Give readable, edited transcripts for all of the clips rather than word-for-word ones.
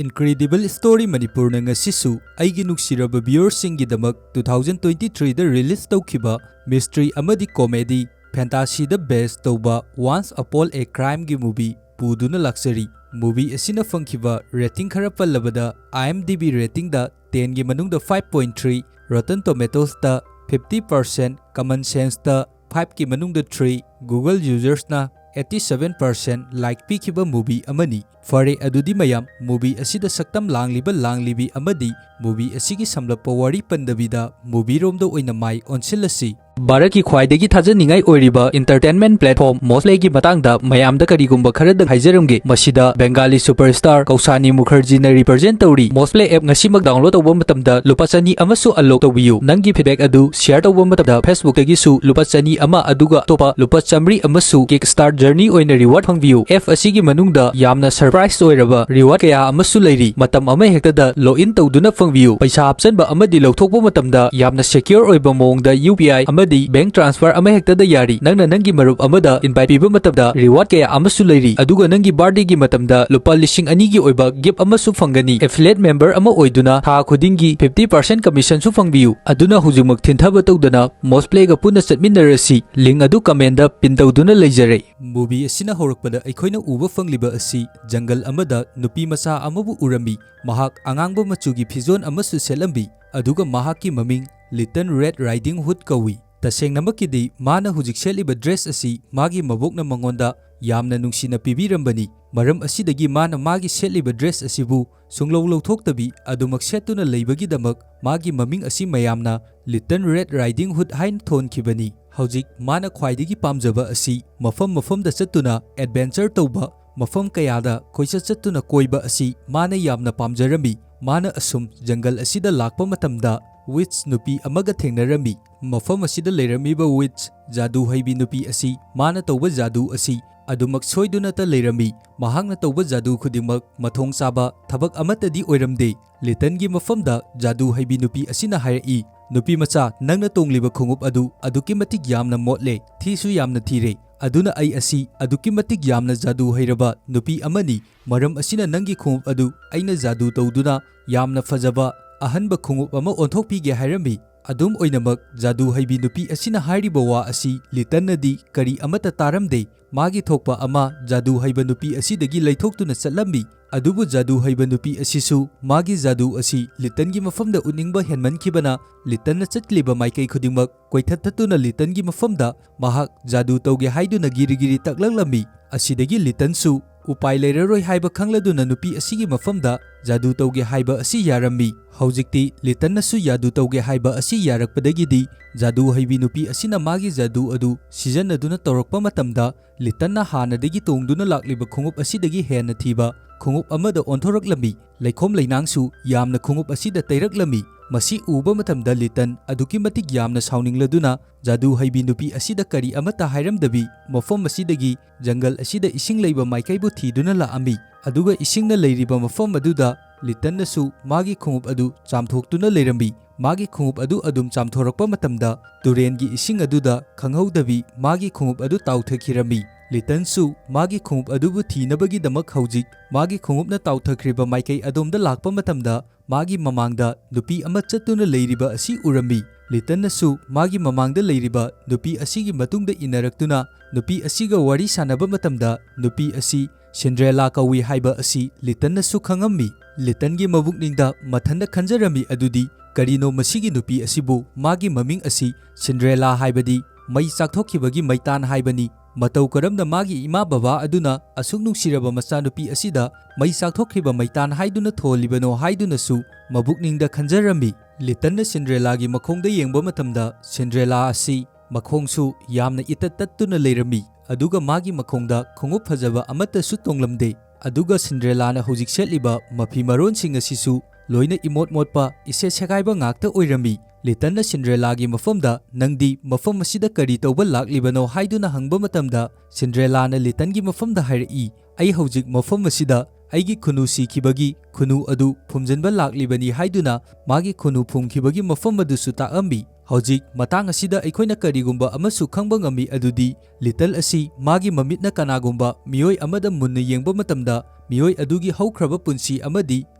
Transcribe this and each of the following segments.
Incredible Story Manipur na ngasisu aigi nuksiraba viewersinggidamak 2023 da release tawkhiba mystery amadi comedy fantasy da best tawba Once Upon a Crime gi movie puduna laksari. Movie asina fangkhiba rating khara pallabada IMDb rating da 10 gi manungda 5.3, Rotten Tomatoes da 50%, Common Sense da 5 gi manungda 3, Google users na 87% like pikhiba movie amani. Fare adudi mayam movie asida saktam langlibi amadi movie asigi samlappa wari pandabida movie romda oina mai onsilasi. Bharat ki khwaidagi thajaningai oiriba entertainment platform Mostplay gi matangda mayamda karigumba kharada haijaramge masida Bengali superstar Kausani Mukherjee na represent tawri. Mostplay app ngasimak download tawba matamda lupa chani amasu unlock tawbiyu. Nangi feedback adu share tawba matamda Facebook tagi su lupa chani ama aduga topa lupa chamri amasu kickstart journey oina reward phangbiyu. F asigi manungda yamna surprise oiraba reward kaya amasu leiri. Matam ama hektada login tawduna phangbiyu. Paisa hapchanba amadi lawthokpa matamda yamna secure oiba mawngda UPI amadi bank transfer ama hektada yari. Nangna nangi marup amada invite piba matamda reward kaya amasu leiri. Aduga nangi birthday gi matamda lupa 2,000 gi oiba gift amasu phangani. Affiliate member ama oiduna tha khudingi 50% commission su phangbiyu. Aduna hujumak thinthaba tawdana Mostplay ga puna chatminarasi. Link adu comment da pin tawduna leijare. Movie asina horakpada aikhoina uba fangliba asi jungle amada nupi masa amabu urami. Mahak angangba machugi phizon amasu selambi. Aduga mahaki maming Little Red Riding Hood kawi. Tasengnamakidi mana hujik seliba dress asi magi mabokna mangonda yamna nungsina pibirambani. Maram asidagi mana magi seliba dress asibu sunglawlawthoktabi adumak setuna leibagidamak magi maming asi mayamna Little Red Riding Hood hain thonkibani. Hojik mana khwaidagi pamjaba asi mafam da chattuna adventure tawba mafam kayada koisa chattuna koiba asi mana yamna pamjarami. Mana asum jungle asida lakpa matamda witch nupi amaga thengnarami. Mafam asida leiramiba witch jadu haibi nupi asi mana tawba jadu asi adumak soiduna ta leirami. Mahakna tawba jadu khudingmak mathong chaba thabak amatadi oiramde. Litan gi mafamda jadu haibi nupi asina hairai. Nupi macha nangna tongliba khungup adu aduki matik yamna motle thisu yamna thire. Aduna ai asi aduki matik yamna jadu hairaba nupi amani. Maram asina nangi khungup adu aina jadu tawduna yamna fajaba ahanba khungup ama onthokpige hairami. Adum oinamak jadu haibi nupi asina hairiba wa asi litannadi kari amata taramde. Magi thokpa ama jadu haiba nupi asidagi leithoktuna chatlambi. Adubu jadu haiba nupi asisu magi jadu asi litangi mafamda uningba henmankibana litanna chatliba maikai khudingmak koithathatuna litangi mafamda mahak jadu tawge haiduna girigiri taklanglambi. Asidagi litansu upai leiraroi haiba khangladuna nupi asigi mafamda jadu tawge haiba asi yarambi. Hojikti litannasu jadu tawge haiba asi yarakpadagidi jadu haibi nupi asina magi jadu adu sijanaduna tawrakpa matamda litanna hanadagi tongduna lakliba khungup asidagi hena thiba khungup amada onthoraklambi. Laikhom lainangsu yamna khungup asida tairaklambi. Masi uba matamda litan aduki matik yamna sauningladuna jadu haibi nupi asida kari amata hairamdabi mafam asidagi jungle asida ising leiba maikaibu thiduna laambi. Aduga isingna leiriba mafam aduda litannasu magi khungup adu chamthoktuna leirambi. Magi khungup adu adum chamthorakpa matamda turengi ising aduda khanghodabi magi khungup adu tawthakirami. Litansu magi khungup adubu thinabagi damak hojik magi khungupna tawthakriba maikai adumda lakpa matamda magi mamangda nupi ama chattuna leiriba asi urami. Litannasu magi mamangda leiriba nupi asigi matungda inaraktuna nupi asiga wari sanaba matamda nupi asi Cinderella kawi haiba asi litannasu khangammi. Litangi mabukningda mathanda khanjarami adudi karino masigi nupi asibu magi maming asi Cinderella haibadi mai chakthokibagi maitan haibani. Matau karamda magi ima baba aduna asuk nungsiraba machanupi asida mai chakthokriba maitan haiduna tholibano haidunasu mabukningda khanjarami. Litanna Cinderella gi makhongda yengba matamda Cinderella asi makhongsu yamna itattattuna leirami. Aduga magi makhongda khungup phajaba amata su tonglamde. Aduga Cinderella na hojik setliba mafi maron sing asisu loina imot motpa ise sekaiba ngakta oirami. Litanna Cinderella gi mafamda nangdi mafam asida kari tawba laklibano haiduna hangba matamda Cinderella na litan gi mafamda hairai. Ai hojik mafam asida aigi khunu sikibagi khunu adu phumjanba laklibani haiduna magi khunu phumkhibagi mafam adu su taambi. Hojik matang asida ꯑꯩꯈꯣꯏꯅ ꯀꯔꯤꯒꯨꯝꯕ ꯑꯃꯁꯨ ꯈꯪꯕ ꯉꯝꯃꯤ ꯑꯗꯨꯗꯤ little ꯑꯁꯤ ꯃꯥꯒꯤ ꯃꯃꯤꯠꯅ ꯀꯅꯥꯒꯨꯝꯕ ꯃꯤꯑꯣꯏ ꯑꯃꯗ ꯃꯨꯟꯅ ꯌꯦꯡꯕ ꯃꯇꯝꯗ ꯃꯤꯑꯣꯏ ꯑꯗꯨꯒꯤ ꯍꯧꯈ꯭ꯔꯕ ꯄꯨꯟꯁꯤ ꯑꯃꯗꯤ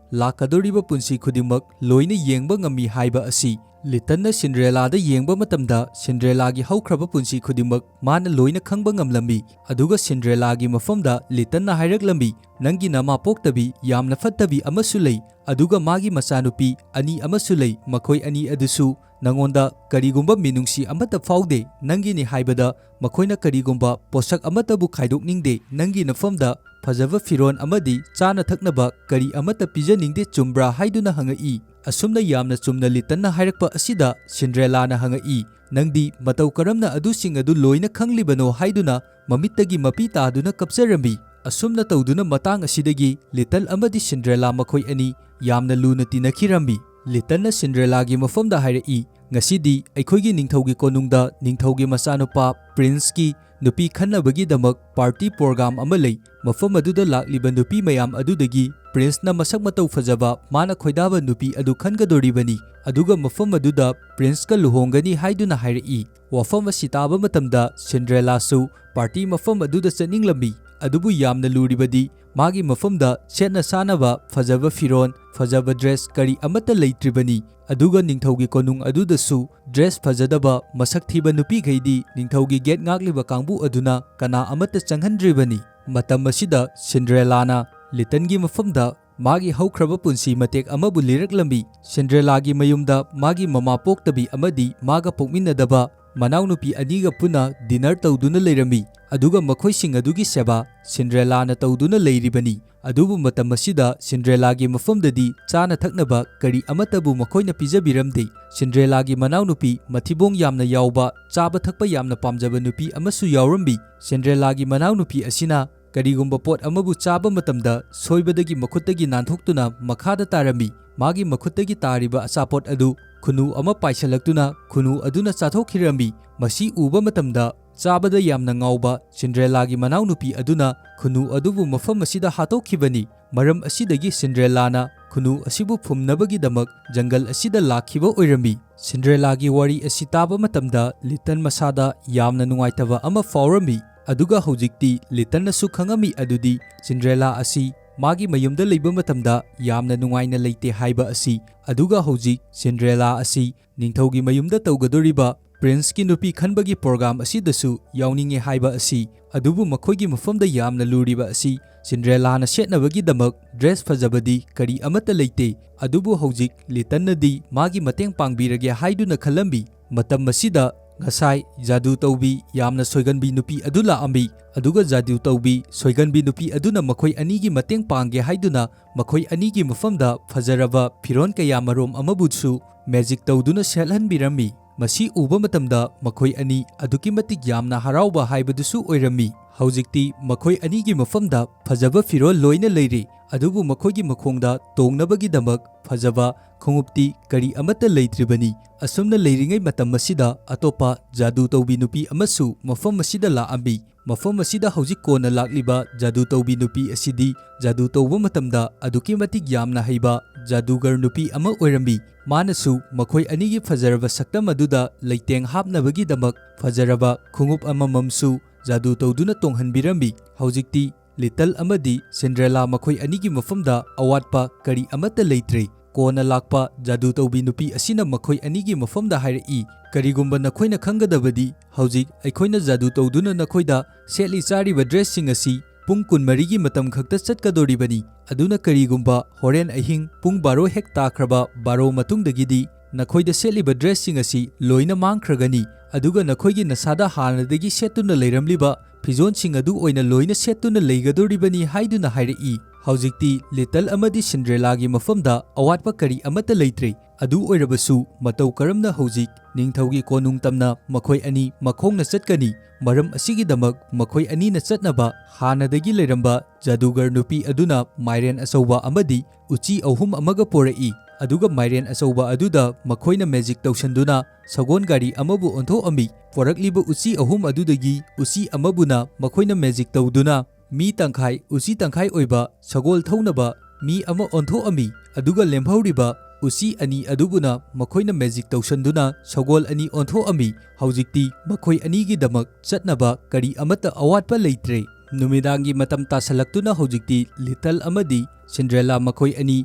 ꯂꯥꯛꯀꯗꯧꯔꯤꯕ ꯄꯨꯟꯁꯤ ꯈꯨꯗꯤꯡꯃꯛ ꯂꯣꯏꯅ ꯌꯦꯡꯕ ꯉꯝꯃꯤ ꯍꯥꯏꯕ ꯑꯁꯤ ꯂꯤꯇꯜꯅ ꯁꯤꯟꯗ꯭ꯔꯦꯂꯥꯗ ꯌꯦꯡꯕ ꯃꯇꯝꯗ ꯁꯤꯟꯗ꯭ꯔꯦꯂꯥꯒꯤ ꯍꯧꯈ꯭ꯔꯕ ꯄꯨꯟꯁꯤ ꯈꯨꯗꯤꯡꯃꯛ ꯃꯥꯅ ꯂꯣꯏꯅ ꯈꯪꯕ ꯉꯝꯂꯝꯃꯤ ꯑꯗꯨꯒ ꯁꯤꯟꯗ꯭ꯔꯦꯂꯥꯒꯤ ꯃꯐꯝꯗ ꯂꯤꯇꯜꯅ ꯍꯥꯏꯔꯛꯂꯝꯃꯤ ꯅꯪꯒꯤ ꯅꯃꯥ ꯄꯣꯛꯇꯕꯤ ꯌꯥꯝꯅ ꯐꯠꯇꯕꯤ ꯑꯃꯁꯨ ꯂꯩ ꯑꯗꯨꯒ ꯃꯥꯒꯤ ꯃꯆꯥꯅꯨꯄꯤ ꯑꯅꯤ ꯑꯃꯁꯨ ꯂꯩ ꯃꯈꯣꯏ ꯑꯅꯤ ꯑꯗꯨꯁꯨ ꯅꯪꯉꯣꯟꯗ ꯀꯔꯤꯒꯨꯝꯕ ꯃꯤꯅꯨꯡꯁꯤ ꯑꯃꯠꯇ ꯐꯥꯎꯗꯦ ꯅꯪꯒꯤꯅꯤ ꯍꯥꯏꯕꯗ ꯃꯈꯣꯏꯅ ꯀꯔꯤꯒꯨꯝꯕ ꯄꯣꯠꯁꯛ ꯑꯃꯠꯇꯕꯨ ꯈꯥꯏꯗꯣꯛꯅꯤꯡꯗꯦ ꯅꯪꯒꯤ ꯅꯐꯝꯗ ꯐꯖꯕ ꯐꯤꯔꯣꯟ ꯑꯃꯗꯤ ꯆꯥꯅ ꯊꯛꯅꯕ ꯀꯔꯤ ꯑꯃꯠꯇ ꯄꯤꯖꯅꯤꯡꯗꯦ ꯆꯨꯝꯕ꯭ꯔꯥ ꯍꯥꯏꯗꯨꯅ ꯍꯪꯉꯛꯏ ꯑꯁꯨꯝꯅ ꯌꯥꯝꯅ ꯆꯨꯝꯅ ꯂꯤꯇꯜꯅ ꯍꯥꯏꯔꯛꯄ ꯑꯁꯤꯗ ꯁꯤꯟꯗ꯭ꯔꯦꯂꯥꯅ ꯍꯪꯉꯛꯏ ꯅꯪꯗꯤ ꯃꯇꯧ ꯀꯔꯝꯅ ꯑꯗꯨꯁꯤꯡ ꯑꯗꯨ ꯂꯣꯏꯅ ꯈꯪꯂꯤꯕꯅꯣ ꯍꯥꯏꯗꯨꯅ ꯃꯃꯤꯠꯇꯒꯤ ꯃꯄꯤ ꯇꯥꯗꯨꯅ ꯀꯞꯆꯔꯝꯃꯤ ꯑꯁꯨꯝꯅ ꯇꯧꯗꯨꯅ ꯃꯇꯥꯡ ꯑꯁꯤꯗꯒꯤ ꯂꯤꯇꯜ ꯑꯃꯗꯤ ꯁꯤꯟꯗ꯭ꯔꯦꯂꯥ ꯃꯈꯣꯏ ꯑꯅꯤ ꯌꯥꯝꯅ ꯂꯨꯅ ꯇꯤꯟꯅꯈꯤꯔꯝꯃꯤ ꯂꯤꯇꯜꯅ ꯁꯤꯟꯗ꯭ꯔꯦꯂꯥꯒꯤ ꯃꯐꯝꯗ ꯍꯥꯏꯔꯛꯏ ꯉꯁꯤꯗꯤ ꯑꯩꯈꯣꯏꯒꯤ ꯅꯤꯡꯊꯧꯒꯤ ꯀꯣꯅꯨꯡꯗ ꯅꯤꯡꯊꯧꯒꯤ ꯃꯆꯥꯅꯨꯄꯥ ꯄ꯭ꯔꯤꯟꯁꯀꯤ ꯅꯨꯄꯤ ꯈꯟꯅꯕꯒꯤꯗꯃꯛ ꯄꯥꯔꯇꯤ ꯄ꯭ꯔꯣꯒ꯭ꯔꯥꯝ ꯑꯃ ꯂꯩ ꯃꯐꯝ ꯑꯗꯨꯗ ꯂꯥꯛꯂꯤꯕ ꯅꯨꯄꯤ ꯃꯌꯥꯝ ꯑꯗꯨꯗꯒꯤ ꯄ꯭ꯔꯤꯟꯁꯅ ꯃꯁꯛ ꯃꯇꯧ ꯐꯖꯕ ꯃꯥꯅ ꯈꯣꯏꯗꯥꯕ ꯅꯨꯄꯤ ꯑꯗꯨ ꯈꯟꯒꯗꯣꯔꯤꯕꯅꯤ ꯑꯗꯨꯒ ꯃꯐꯝ ꯑꯗꯨꯗ ꯄ꯭ꯔꯤꯟꯁꯀ ꯂꯨꯍꯣꯡꯒꯅꯤ ꯍꯥꯏꯗꯨꯅ ꯍꯥꯏꯔꯛꯏ ꯋꯥꯐꯝ ꯑꯁꯤ ꯇꯥꯕ ꯃꯇꯝꯗ ꯁꯤꯟꯗ꯭ꯔꯦꯂꯥꯁꯨ ꯄꯥꯔꯇꯤ ꯃꯐꯝ ꯑꯗꯨꯗ ꯆꯠꯅꯤꯡꯂꯝꯃꯤ ꯑꯗꯨꯕꯨ ꯌꯥꯝꯅ ꯂꯨꯔꯤꯕꯗꯤ ꯃꯥꯒꯤ ꯃꯐꯝꯗ ꯁꯦꯠꯅ ꯆꯥꯅꯕ ꯐꯖꯕ ꯐꯤꯔꯣꯟ ꯐꯖꯕ ꯗ꯭ꯔꯦꯁ ꯀꯔꯤ ꯑꯃꯠꯇ ꯂꯩꯇ꯭ꯔꯤꯕꯅꯤ ꯑꯗꯨꯒ ꯅꯤꯡꯊꯧꯒꯤ ꯀꯣꯅꯨꯡ ꯑꯗꯨꯗꯁꯨ ꯗ꯭ꯔꯦꯁ ꯐꯖꯗꯕ ꯃꯁꯛ ꯊꯤꯕ ꯅꯨꯄꯤꯈꯩꯗꯤ ꯅꯤꯡꯊꯧꯒꯤ ꯒꯦꯠ ꯉꯥꯛꯂꯤꯕ ꯀꯥꯡꯕꯨ ꯑꯗꯨꯅ ꯀꯅꯥ ꯑꯃꯠꯇ ꯆꯪꯍꯟꯗ꯭ꯔꯤꯕꯅꯤ ꯃꯇꯝ ꯑꯁꯤꯗ ꯁꯤꯟꯗ꯭ꯔꯦꯂꯥꯅ ꯂꯤꯇꯜꯒꯤ ꯃꯐꯝꯗ ꯃꯥꯒꯤ ꯍꯧꯈ꯭ꯔꯕ ꯄꯨꯟꯁꯤ ꯃꯇꯦꯛ ꯑꯃꯕꯨ ꯂꯤꯔꯛꯂꯝꯃꯤ ꯁꯤꯟꯗ꯭ꯔꯦꯂꯥꯒꯤ ꯃꯌꯨꯝꯗ ꯃꯥꯒꯤ ꯃꯃꯥ ꯄꯣꯛꯇꯕꯤ ꯑꯃꯗꯤ ꯃꯥꯒ ꯄꯣꯛꯃꯤꯟꯅꯗꯕ ꯃꯅꯥꯎꯅꯨꯄꯤ ꯑꯅꯤꯒ ꯄꯨꯟꯅ ꯗꯤꯅꯔ ꯇꯧꯗꯨꯅ ꯂꯩꯔꯝꯃꯤ ꯑꯗꯨꯒ ꯃꯈꯣꯏꯁꯤꯡ ꯑꯗꯨꯒꯤ ꯁꯦꯕꯥ ꯁꯤꯟꯗ꯭ꯔꯦꯂꯥꯅ ꯇꯧꯗꯨꯅ ꯂꯩꯔꯤꯕꯅꯤ ꯑꯗꯨꯕꯨ ꯃꯇꯝ ꯑꯁꯤꯗ ꯁꯤꯟꯗ꯭ꯔꯦꯂꯥꯒꯤ ꯃꯐꯝꯗꯗꯤ ꯆꯥꯅ ꯊꯛꯅꯕ ꯀꯔꯤ ꯑꯃꯠꯇꯕꯨ ꯃꯈꯣꯏꯅ ꯄꯤꯖꯕꯤꯔꯝꯗꯦ ꯁꯤꯟꯗ꯭ꯔꯦꯂꯥꯒꯤ ꯃꯅꯥꯎꯅꯨꯄꯤ ꯃꯊꯤꯕꯣꯡ ꯌꯥꯝꯅ ꯌꯥꯎꯕ ꯆꯥꯕ ꯊꯛꯄ ꯌꯥꯝꯅ ꯄꯥꯝꯖꯕ ꯅꯨꯄꯤ ꯑꯃꯁꯨ ꯌꯥꯎꯔꯝꯃꯤ ꯁꯤꯟꯗ꯭ꯔꯦꯂꯥꯒꯤ ꯃꯅꯥꯎꯅꯨꯄꯤ ꯑꯁꯤꯅ ꯀꯔꯤꯒꯨꯝꯕ ꯄꯣꯠ ꯑꯃꯕꯨ ꯆꯥꯕ ꯃꯇꯝꯗ ꯁꯣꯏꯕꯗꯒꯤ ꯃꯈꯨꯠꯇꯒꯤ ꯅꯥꯟꯊꯣꯛꯇꯨꯅ ꯃꯈꯥꯗ ꯇꯥꯔꯝꯃꯤ ꯃꯥꯒꯤ ꯃꯈꯨꯠꯇꯒꯤ ꯇꯥꯔꯤꯕ ꯑꯆꯥꯄꯣꯠ ꯑꯗꯨ ꯈꯨꯅꯨ ꯑꯃ ꯄꯥꯏꯁꯜꯂꯛꯇꯨꯅ ꯈꯨꯅꯨ ꯑꯗꯨꯅ ꯆꯥꯊꯣꯛꯈꯤꯔꯝꯃꯤ ꯃꯁꯤ ꯎꯕ ꯃꯇꯝꯗ ꯆꯥꯕꯗ ꯌꯥꯝꯅ ꯉꯥꯎꯕ ꯁꯤꯟꯗ꯭ꯔꯦꯂꯥꯒꯤ ꯃꯅꯥꯎꯅꯨꯄꯤ ꯑꯗꯨꯅ ꯈꯨꯅꯨ ꯑꯗꯨꯕꯨ ꯃꯐꯝ ꯑꯁꯤꯗ ꯍꯥꯠꯇꯣꯛꯈꯤꯕꯅꯤ ꯃꯔꯝ ꯑꯁꯤꯗꯒꯤ ꯁꯤꯟꯗ꯭ꯔꯦꯂꯥꯅ ꯈꯨꯅꯨ ꯑꯁꯤꯕꯨ ꯐꯨꯝꯅꯕꯒꯤꯗꯃꯛ ꯖꯪꯒꯜ ꯑꯁꯤꯗ ꯂꯥꯛꯈꯤꯕ ꯑꯣꯏꯔꯝꯃꯤ ꯁꯤꯟꯗ꯭ꯔꯦꯂꯥꯒꯤ ꯋꯥꯔꯤ ꯑꯁꯤ ꯇꯥꯕ ꯃꯇꯝꯗ ꯂꯤꯇꯜ ꯃꯁꯥꯗ ꯌꯥꯝꯅ ꯅꯨꯡꯉꯥꯏꯇꯕ ꯑꯃ ꯐꯥꯎꯔꯝꯃꯤ ꯑꯗꯨꯒ ꯍꯧꯖꯤꯛꯇꯤ ꯂꯤꯇꯜꯅꯁꯨ ꯈꯪꯉꯝꯃꯤ ꯑꯗꯨꯗꯤ ꯁꯤꯟꯗ꯭ꯔꯦꯂꯥ ꯑꯁꯤ ꯃꯥꯒꯤ ꯃꯌꯨꯝꯗ ꯂꯩꯕ ꯃꯇꯝꯗ ꯌꯥꯝꯅ ꯅꯨꯡꯉꯥꯏꯅ ꯂꯩꯇꯦ ꯍꯥꯏꯕ ꯑꯁꯤ ꯑꯗꯨꯒ ꯍꯧꯖꯤꯛ ꯁꯤꯟꯗ꯭ꯔꯦꯂꯥ ꯑꯁꯤ ꯅꯤꯡꯊꯧꯒꯤ ꯃꯌꯨꯝꯗ ꯇꯧꯒꯗꯧꯔꯤꯕ ꯄ꯭ꯔꯤꯟꯁꯀꯤ ꯅꯨꯄꯤ ꯈꯟꯕꯒꯤ ꯄ꯭ꯔꯣꯒ꯭ꯔꯥꯝ ꯑꯁꯤꯗꯁꯨ ꯌꯥꯎꯅꯤꯡꯉꯦ ꯍꯥꯏꯕ ꯑꯁꯤ ꯑꯗꯨꯕꯨ ꯃꯈꯣꯏꯒꯤ ꯃꯐꯝꯗ ꯌꯥꯝꯅ ꯂꯨꯔꯤꯕ ꯑꯁꯤ ꯁꯤꯟꯗ꯭ꯔꯦꯂꯥꯅ ꯁꯦꯠꯅꯕꯒꯤꯗꯃꯛ ꯗ꯭ꯔꯦꯁ ꯐꯖꯕꯗꯤ ꯀꯔꯤ ꯑꯃꯠꯇ ꯂꯩꯇꯦ ꯑꯗꯨꯕꯨ ꯍꯧꯖꯤꯛ ꯂꯤꯇꯜꯅꯗꯤ ꯃꯥꯒꯤ ꯃꯇꯦꯡ ꯄꯥꯡꯕꯤꯔꯒꯦ ꯍꯥꯏꯗꯨꯅ ꯈꯜꯂꯝꯃꯤ ꯃꯇꯝ ꯑꯁꯤꯗ ꯉꯁꯥꯏ ꯖꯥꯗꯨ ꯇꯧꯕꯤ ꯌꯥꯝꯅ ꯁꯣꯏꯒꯟꯕꯤ ꯅꯨꯄꯤ ꯑꯗꯨ ꯂꯥꯛꯑꯝꯃꯤ ꯑꯗꯨꯒ ꯖꯥꯗꯨ ꯇꯧꯕꯤ ꯁꯣꯏꯒꯟꯕꯤ ꯅꯨꯄꯤ ꯑꯗꯨꯅ ꯃꯈꯣꯏ ꯑꯅꯤꯒꯤ ꯃꯇꯦꯡ ꯄꯥꯡꯒꯦ ꯍꯥꯏꯗꯨꯅ ꯃꯈꯣꯏ ꯑꯅꯤꯒꯤ ꯃꯐꯝꯗ ꯐꯖꯔꯕ ꯐꯤꯔꯣꯟ ꯀꯌꯥ ꯃꯔꯣꯝ ꯑꯃꯕꯨꯁꯨ ꯃꯦꯖꯤꯛ ꯇꯧꯗꯨꯅ ꯁꯦꯠꯍꯟꯕꯤꯔꯝꯃꯤ ꯃꯁꯤ ꯎꯕ ꯃꯇꯝꯗ ꯃꯈꯣꯏ ꯑꯅꯤ ꯑꯗꯨꯛꯀꯤ ꯃꯇꯤꯛ ꯌꯥꯝꯅ ꯍꯔꯥꯎꯕ ꯍꯥꯏꯕꯗꯨꯁꯨ ꯑꯣꯏꯔꯝꯃꯤ ꯍꯧꯖꯤꯛꯇꯤ ꯃꯈꯣꯏ ꯑꯅꯤꯒꯤ ꯃꯐꯝꯗ ꯐꯖꯕ ꯐꯤꯔꯣꯜ ꯂꯣꯏꯅ ꯂꯩꯔꯤ ꯑꯗꯨꯕꯨ ꯃꯈꯣꯏꯒꯤ ꯃꯈꯣꯡꯗ ꯇꯣꯡꯅꯕꯒꯤꯗꯃꯛ ꯐꯖꯕ ꯈꯣꯡꯎꯞꯇꯤ ꯀꯔꯤ ꯑꯃꯠꯇ ꯂꯩꯇ꯭ꯔꯤꯕꯅꯤ ꯑꯁꯨꯝꯅ ꯂꯩꯔꯤꯉꯩ ꯃꯇꯝ ꯑꯁꯤꯗ ꯑꯇꯣꯞꯄ ꯖꯥꯗꯨ ꯇꯧꯕꯤ ꯅꯨꯄꯤ ꯑꯃꯁꯨ ꯃꯐꯝ ꯑꯁꯤꯗ ꯂꯥꯛꯑꯝꯃꯤ ꯃꯐꯝ ꯑꯁꯤꯗ ꯍꯧꯖꯤꯛ ꯀꯣꯟꯅ ꯂꯥꯛꯂꯤꯕ ꯖꯥꯗꯨ ꯇꯧꯕꯤ ꯅꯨꯄꯤ ꯑꯁꯤꯗꯤ ꯖꯥꯗꯨ ꯇꯧꯕ ꯃꯇꯝꯗ ꯑꯗꯨꯛꯀꯤ ꯃꯇꯤꯛ ꯌꯥꯝꯅ ꯍꯩꯕ ꯖꯥꯗꯨꯒꯔ ꯅꯨꯄꯤ ꯑꯃ ꯑꯣꯏꯔꯝꯃꯤ ꯃꯥꯅꯁꯨ ꯃꯈꯣꯏ ꯑꯅꯤꯒꯤ ꯐꯖꯔꯕ ꯁꯛꯇꯝ ꯑꯗꯨꯗ ꯂꯩꯇꯦꯡ ꯍꯥꯞꯅꯕꯒꯤꯗꯃꯛ ꯐꯖꯔꯕ ꯈꯣꯡꯎꯞ ꯑꯃꯃꯝꯁꯨ ꯖꯥꯗꯨ ꯇꯧꯗꯨꯅ ꯇꯣꯡꯍꯟꯕꯤꯔꯝꯃꯤ ꯍꯧꯖꯤꯛꯇꯤ ꯂꯤꯇꯜ ꯑꯃꯗꯤ ꯁꯤꯟꯗ꯭ꯔꯦꯂꯥ ꯃꯈꯣꯏ ꯑꯅꯤꯒꯤ ꯃꯐꯝꯗ ꯑꯋꯥꯠꯄ ꯀꯔꯤ ꯑꯃꯠꯇ ꯂꯩꯇ꯭ꯔꯦ ꯀꯣꯟꯅ ꯂꯥꯛꯄ ꯖꯥꯗꯨ ꯇꯧꯕꯤ ꯅꯨꯄꯤ ꯑꯁꯤꯅ ꯃꯈꯣꯏ ꯑꯅꯤꯒꯤ ꯃꯐꯝꯗ ꯍꯥꯏꯔꯛꯏ ꯀꯔꯤꯒꯨꯝꯕ ꯅꯈꯣꯏꯅ ꯈꯪꯒꯗꯕꯗꯤ ꯍꯧꯖꯤꯛ ꯑꯩꯈꯣꯏꯅ ꯖꯥꯗꯨ ꯇꯧꯗꯨꯅ ꯅꯈꯣꯏꯗ ꯁꯦꯠꯂꯤ ꯆꯥꯔꯤꯕ ꯗ꯭ꯔꯦꯁꯁꯤꯡ ꯑꯁꯤ ꯄꯨꯡ 24ꯒꯤ ꯃꯇꯝ ꯈꯛꯇ ꯆꯠꯀꯗꯣꯔꯤꯕꯅꯤ ꯑꯗꯨꯅ ꯀꯔꯤꯒꯨꯝꯕ ꯍꯣꯔꯦꯟ ꯑꯍꯤꯡ ꯄꯨꯡ 12 ꯍꯦꯛ ꯇꯥꯈ꯭ꯔꯕ 12 ꯃꯇꯨꯡꯗꯒꯤꯗꯤ ꯅꯈꯣꯏꯗ ꯁꯦꯠꯂꯤꯕ ꯗ꯭ꯔꯦꯁꯁꯤꯡ ꯑꯁꯤ ꯂꯣꯏꯅ ꯃꯥꯡꯈ꯭ꯔꯒꯅꯤ ꯑꯗꯨꯒ ꯅꯈꯣꯏꯒꯤ ꯅꯁꯥꯗ ꯍꯥꯟꯅꯗꯒꯤ ꯁꯦꯠꯇꯨꯅ ꯂꯩꯔꯝꯂꯤꯕ ꯐꯤꯖꯣꯜꯁꯤꯡ ꯑꯗꯨ ꯑꯣꯏꯅ ꯂꯣꯏꯅ ꯁꯦꯠꯇꯨꯅ ꯂꯩꯒꯗꯣꯔꯤꯕꯅꯤ ꯍꯥꯏꯗꯨꯅ ꯍꯥꯏꯔꯛꯏ ꯍꯧꯖꯤꯛꯇꯤ ꯂꯤꯇꯜ ꯑꯃꯗꯤ ꯁꯤꯟꯗ꯭ꯔꯦꯂꯥꯒꯤ ꯃꯐꯝꯗ ꯑꯋꯥꯠꯄ ꯀꯔꯤ ꯑꯃꯠꯇ ꯂꯩꯇ꯭ꯔꯦ ꯑꯗꯨ ꯑꯣꯏꯔꯕꯁꯨ ꯃꯇꯧ ꯀꯔꯝꯅ ꯍꯧꯖꯤꯛ ꯅꯤꯡꯊꯧꯒꯤ ꯀꯣꯅꯨꯡ ꯇꯝꯅ ꯃꯈꯣꯏ ꯑꯅꯤ ꯃꯈꯣꯡꯅ ꯆꯠꯀꯅꯤ ꯃꯔꯝ ꯑꯁꯤꯒꯤꯗꯃꯛ ꯃꯈꯣꯏ ꯑꯅꯤꯅ ꯆꯠꯅꯕ ꯍꯥꯟꯅꯗꯒꯤ ꯂꯩꯔꯝꯕ ꯖꯥꯗꯨꯒꯔ ꯅꯨꯄꯤ ꯑꯗꯨꯅ ꯃꯥꯏꯔꯦꯟ ꯑꯆꯧꯕ ꯑꯃꯗꯤ ꯎꯆꯤ 3 ꯑꯃꯒ ꯄꯣꯔꯛꯏ ꯑꯗꯨꯒ ꯃꯥꯏꯔꯦꯟ ꯑꯆꯧꯕ ꯑꯗꯨꯗ ꯃꯈꯣꯏꯅ ꯃꯦꯖꯤꯛ ꯇꯧꯁꯟꯗꯨꯅ ꯁꯒꯣꯜ ꯒꯥꯔꯤ ꯑꯃꯕꯨ ꯑꯣꯟꯊꯣꯛꯑꯝꯃꯤ ꯄꯣꯔꯛꯂꯤꯕ ꯎꯆꯤ 3 ꯑꯗꯨꯗꯒꯤ ꯎꯆꯤ ꯑꯃꯕꯨꯅ ꯃꯈꯣꯏꯅ ꯃꯦꯖꯤꯛ ꯇꯧꯗꯨꯅ ꯃꯤ ꯇꯪꯈꯥꯏ ꯎꯆꯤ ꯇꯪꯈꯥꯏ ꯑꯣꯏꯕ ꯁꯒꯣꯜ ꯊꯧꯅꯕ ꯃꯤ ꯑꯃ ꯑꯣꯟꯊꯣꯛꯑꯝꯃꯤ ꯑꯗꯨꯒ ꯂꯦꯝꯍꯧꯔꯤꯕ usi ani adubuna makoina magic tausanduna sagol ani onthoami haujikti makoi ani gi damak chatnaba kari amata awatpa leitre numidangi matam tasalaktuna haujikti little amadi Cinderella makoi ani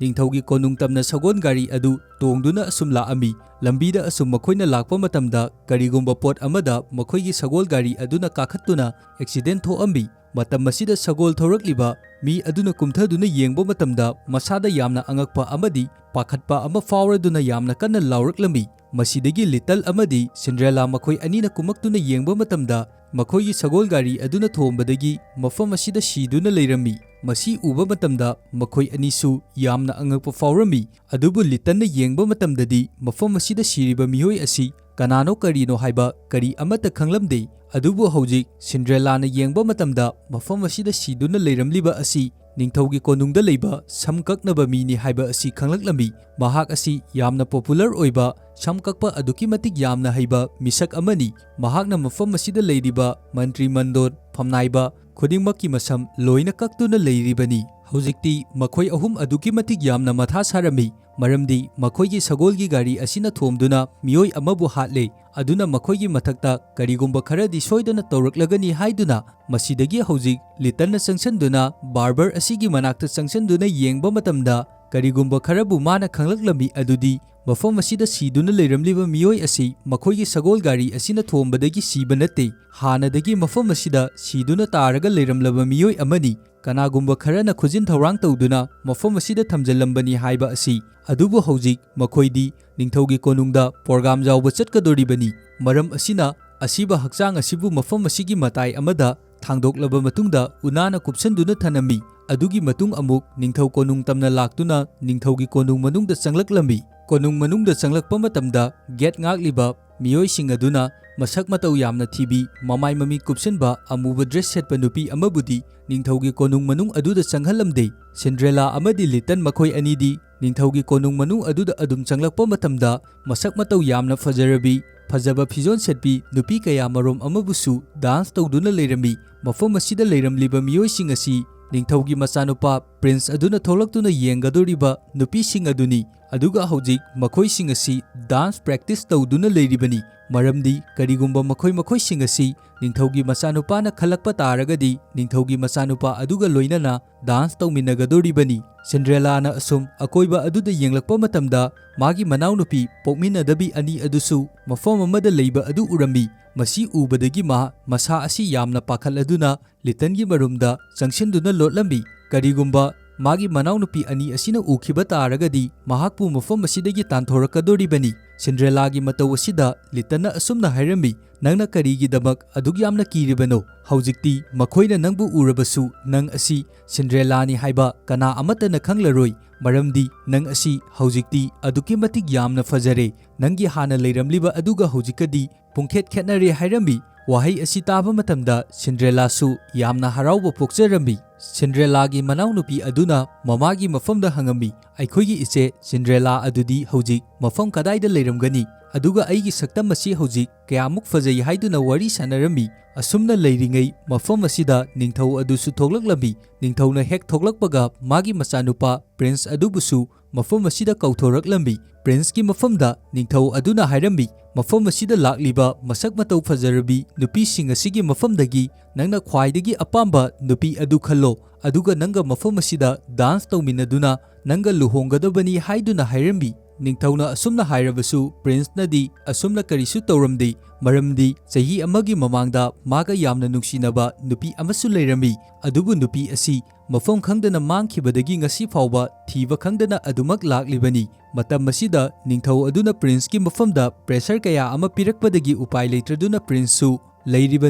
ningthaugi konung tamna sagon gari adu tongduna asum laami lambida asum makoina lakpa matamda karigumba pot amada makoigi sagol gari aduna kakhattuna accident thoami matam masida sagol thorakliba mi aduna kumthaduna yengbo matamda masada yamna angakpa amadi pakhatpa ama fauraduna yamna kanna lauraklami masidagi little amadi Cinderella makoi anina kumaktuna yengbo matamda makoigi sagol gari aduna thombadagi mafam asida siduna leirami masi uba matamda makoi anisu yamna angakpa faurami adubu little yengbo matamdadi mafam asida siriba mihoi asi kanano karino haiba kari amata khanglamde adubu haujik Cinderella na yengba matamda mafam asida siduna leiramliba asi ningthaugi konungda leiba samkaknaba mini haiba asi khanglaklami mahak asi yamna popular oiba samkakpa aduki matik yamna haiba misak amani mahakna mafam asida leiriba mantri mandon famnaiba khudingmakki masam loina kaktuna leiribani haujikti makhoi ahum aduki matik yamna matha sarami maramdi makoigi sagolgi gari asina thomduna mioi amabu hatle aduna makoigi mathakta karigumba kharadi soidana tawraklagani haiduna masidagi haujik litana sangsanduna barber asigi manakta sangsanduna yengba matamda karigumba kharabu mana khanglaklami adudi mafam asida siduna leiramliba mioi asi makoigi sagol gari asina thombadagi siba natte hanadagi mafam asida siduna taraga leiramlaba mioi amani kanagumba kharana khujin thawrang tawduna mafam asida thamjalambani haiba asi adubu haujik makoidi ningthaugi konungda program jawba chatkadoribani maram asina asiba hakchang asibu mafam asigi matai amada thangdoklaba matungda unana kupsanduna thanami adugi matung amuk ningthau konung tamna laktuna ningthaugi konung manungda changlaklambi konung manungda changlakpa matamda get ngakliba mioi sing aduna masak matau yamna thibi mamai mami kupsanba amuba dress setpa nupi amabudi ningthaugi konung manung aduda changhalamde Cinderella amadi little makoi anidi ningthaugi konung manung aduda adum changlakpa matamda masak matau yamna fajarabi fajaba phizon setpi nupi kaya marom amabusu dance tawduna leirami mafam asida leiramliba mioi sing asi ningthaugi machanupa prince aduna tholaktuna yengadoriba nupi sing aduni aduga haujik makhoi sing asi dance practice tawduna leiribani maramdi karigumba makhoi sing asi ningthaugi machanupa na khalakpa taragadi ningthaugi machanupa aduga loinana dance tawminagadoribani Cinderella na asum akoiba aduda yenglakpa matamda magi manau nupi pokminadabi ani adusu mafam amada leiba adu urami masi ubadagi masa asi yamna pakhaladuna litangi marumda changsinduna lotlambi karigumba magi manau nupi ani asina ukhiba taragadi mahakpu mafam asidagi tanthorakadoribani Cinderella gi matau asida litana asumna hairami nangna karigi damak adug yamna kiribano haujikti makhoina nangbu urabasu nang asi Cinderella ni haiba kana amata na khanglaroi maramdi nang asi haujikti aduki matik yamna fajare nangi hana leiramliba aduga haujikadi pungkhet khetnare hairami wahai asi taba matamda Cinderella su yamna harauba pokjarami Cinderella gi manau nupi aduna mamagi mafamda hangami aikhoigi iche Cinderella adudi haujik mafam kadaida leiramgani aduga aigi saktam asi haujik kayamuk fajai haiduna wari sanarami asumna leiringai mafam asida ningthau adusu thoklaklami ningthauna hek thoklakpaga magi machanupa prince adubusu mafam asida kauthoraklambi prince ki mafamda ningthau aduna hairami mafam asida lakliba masak matau fajarabi nupi sing asigi mafamdagi nangna khwaidagi apamba nupi adu khallo aduga nanga mafam asida dance tawminaduna nanga luhongadabani haiduna hairami ningthauna asumna hairabasu prince nadi asumna karisu tawramdi maramdi chahi amagi mamangda maga yamna nungsinaba nupi amasu leirami adubu nupi asi mafam khangdana mangkhibadagi ngasi fawba thiba khangdana adumak laklibani matam masida ningthau aduna prince ki mafamda pressure kaya ama pirakpadagi upai leitraduna prince su leiriba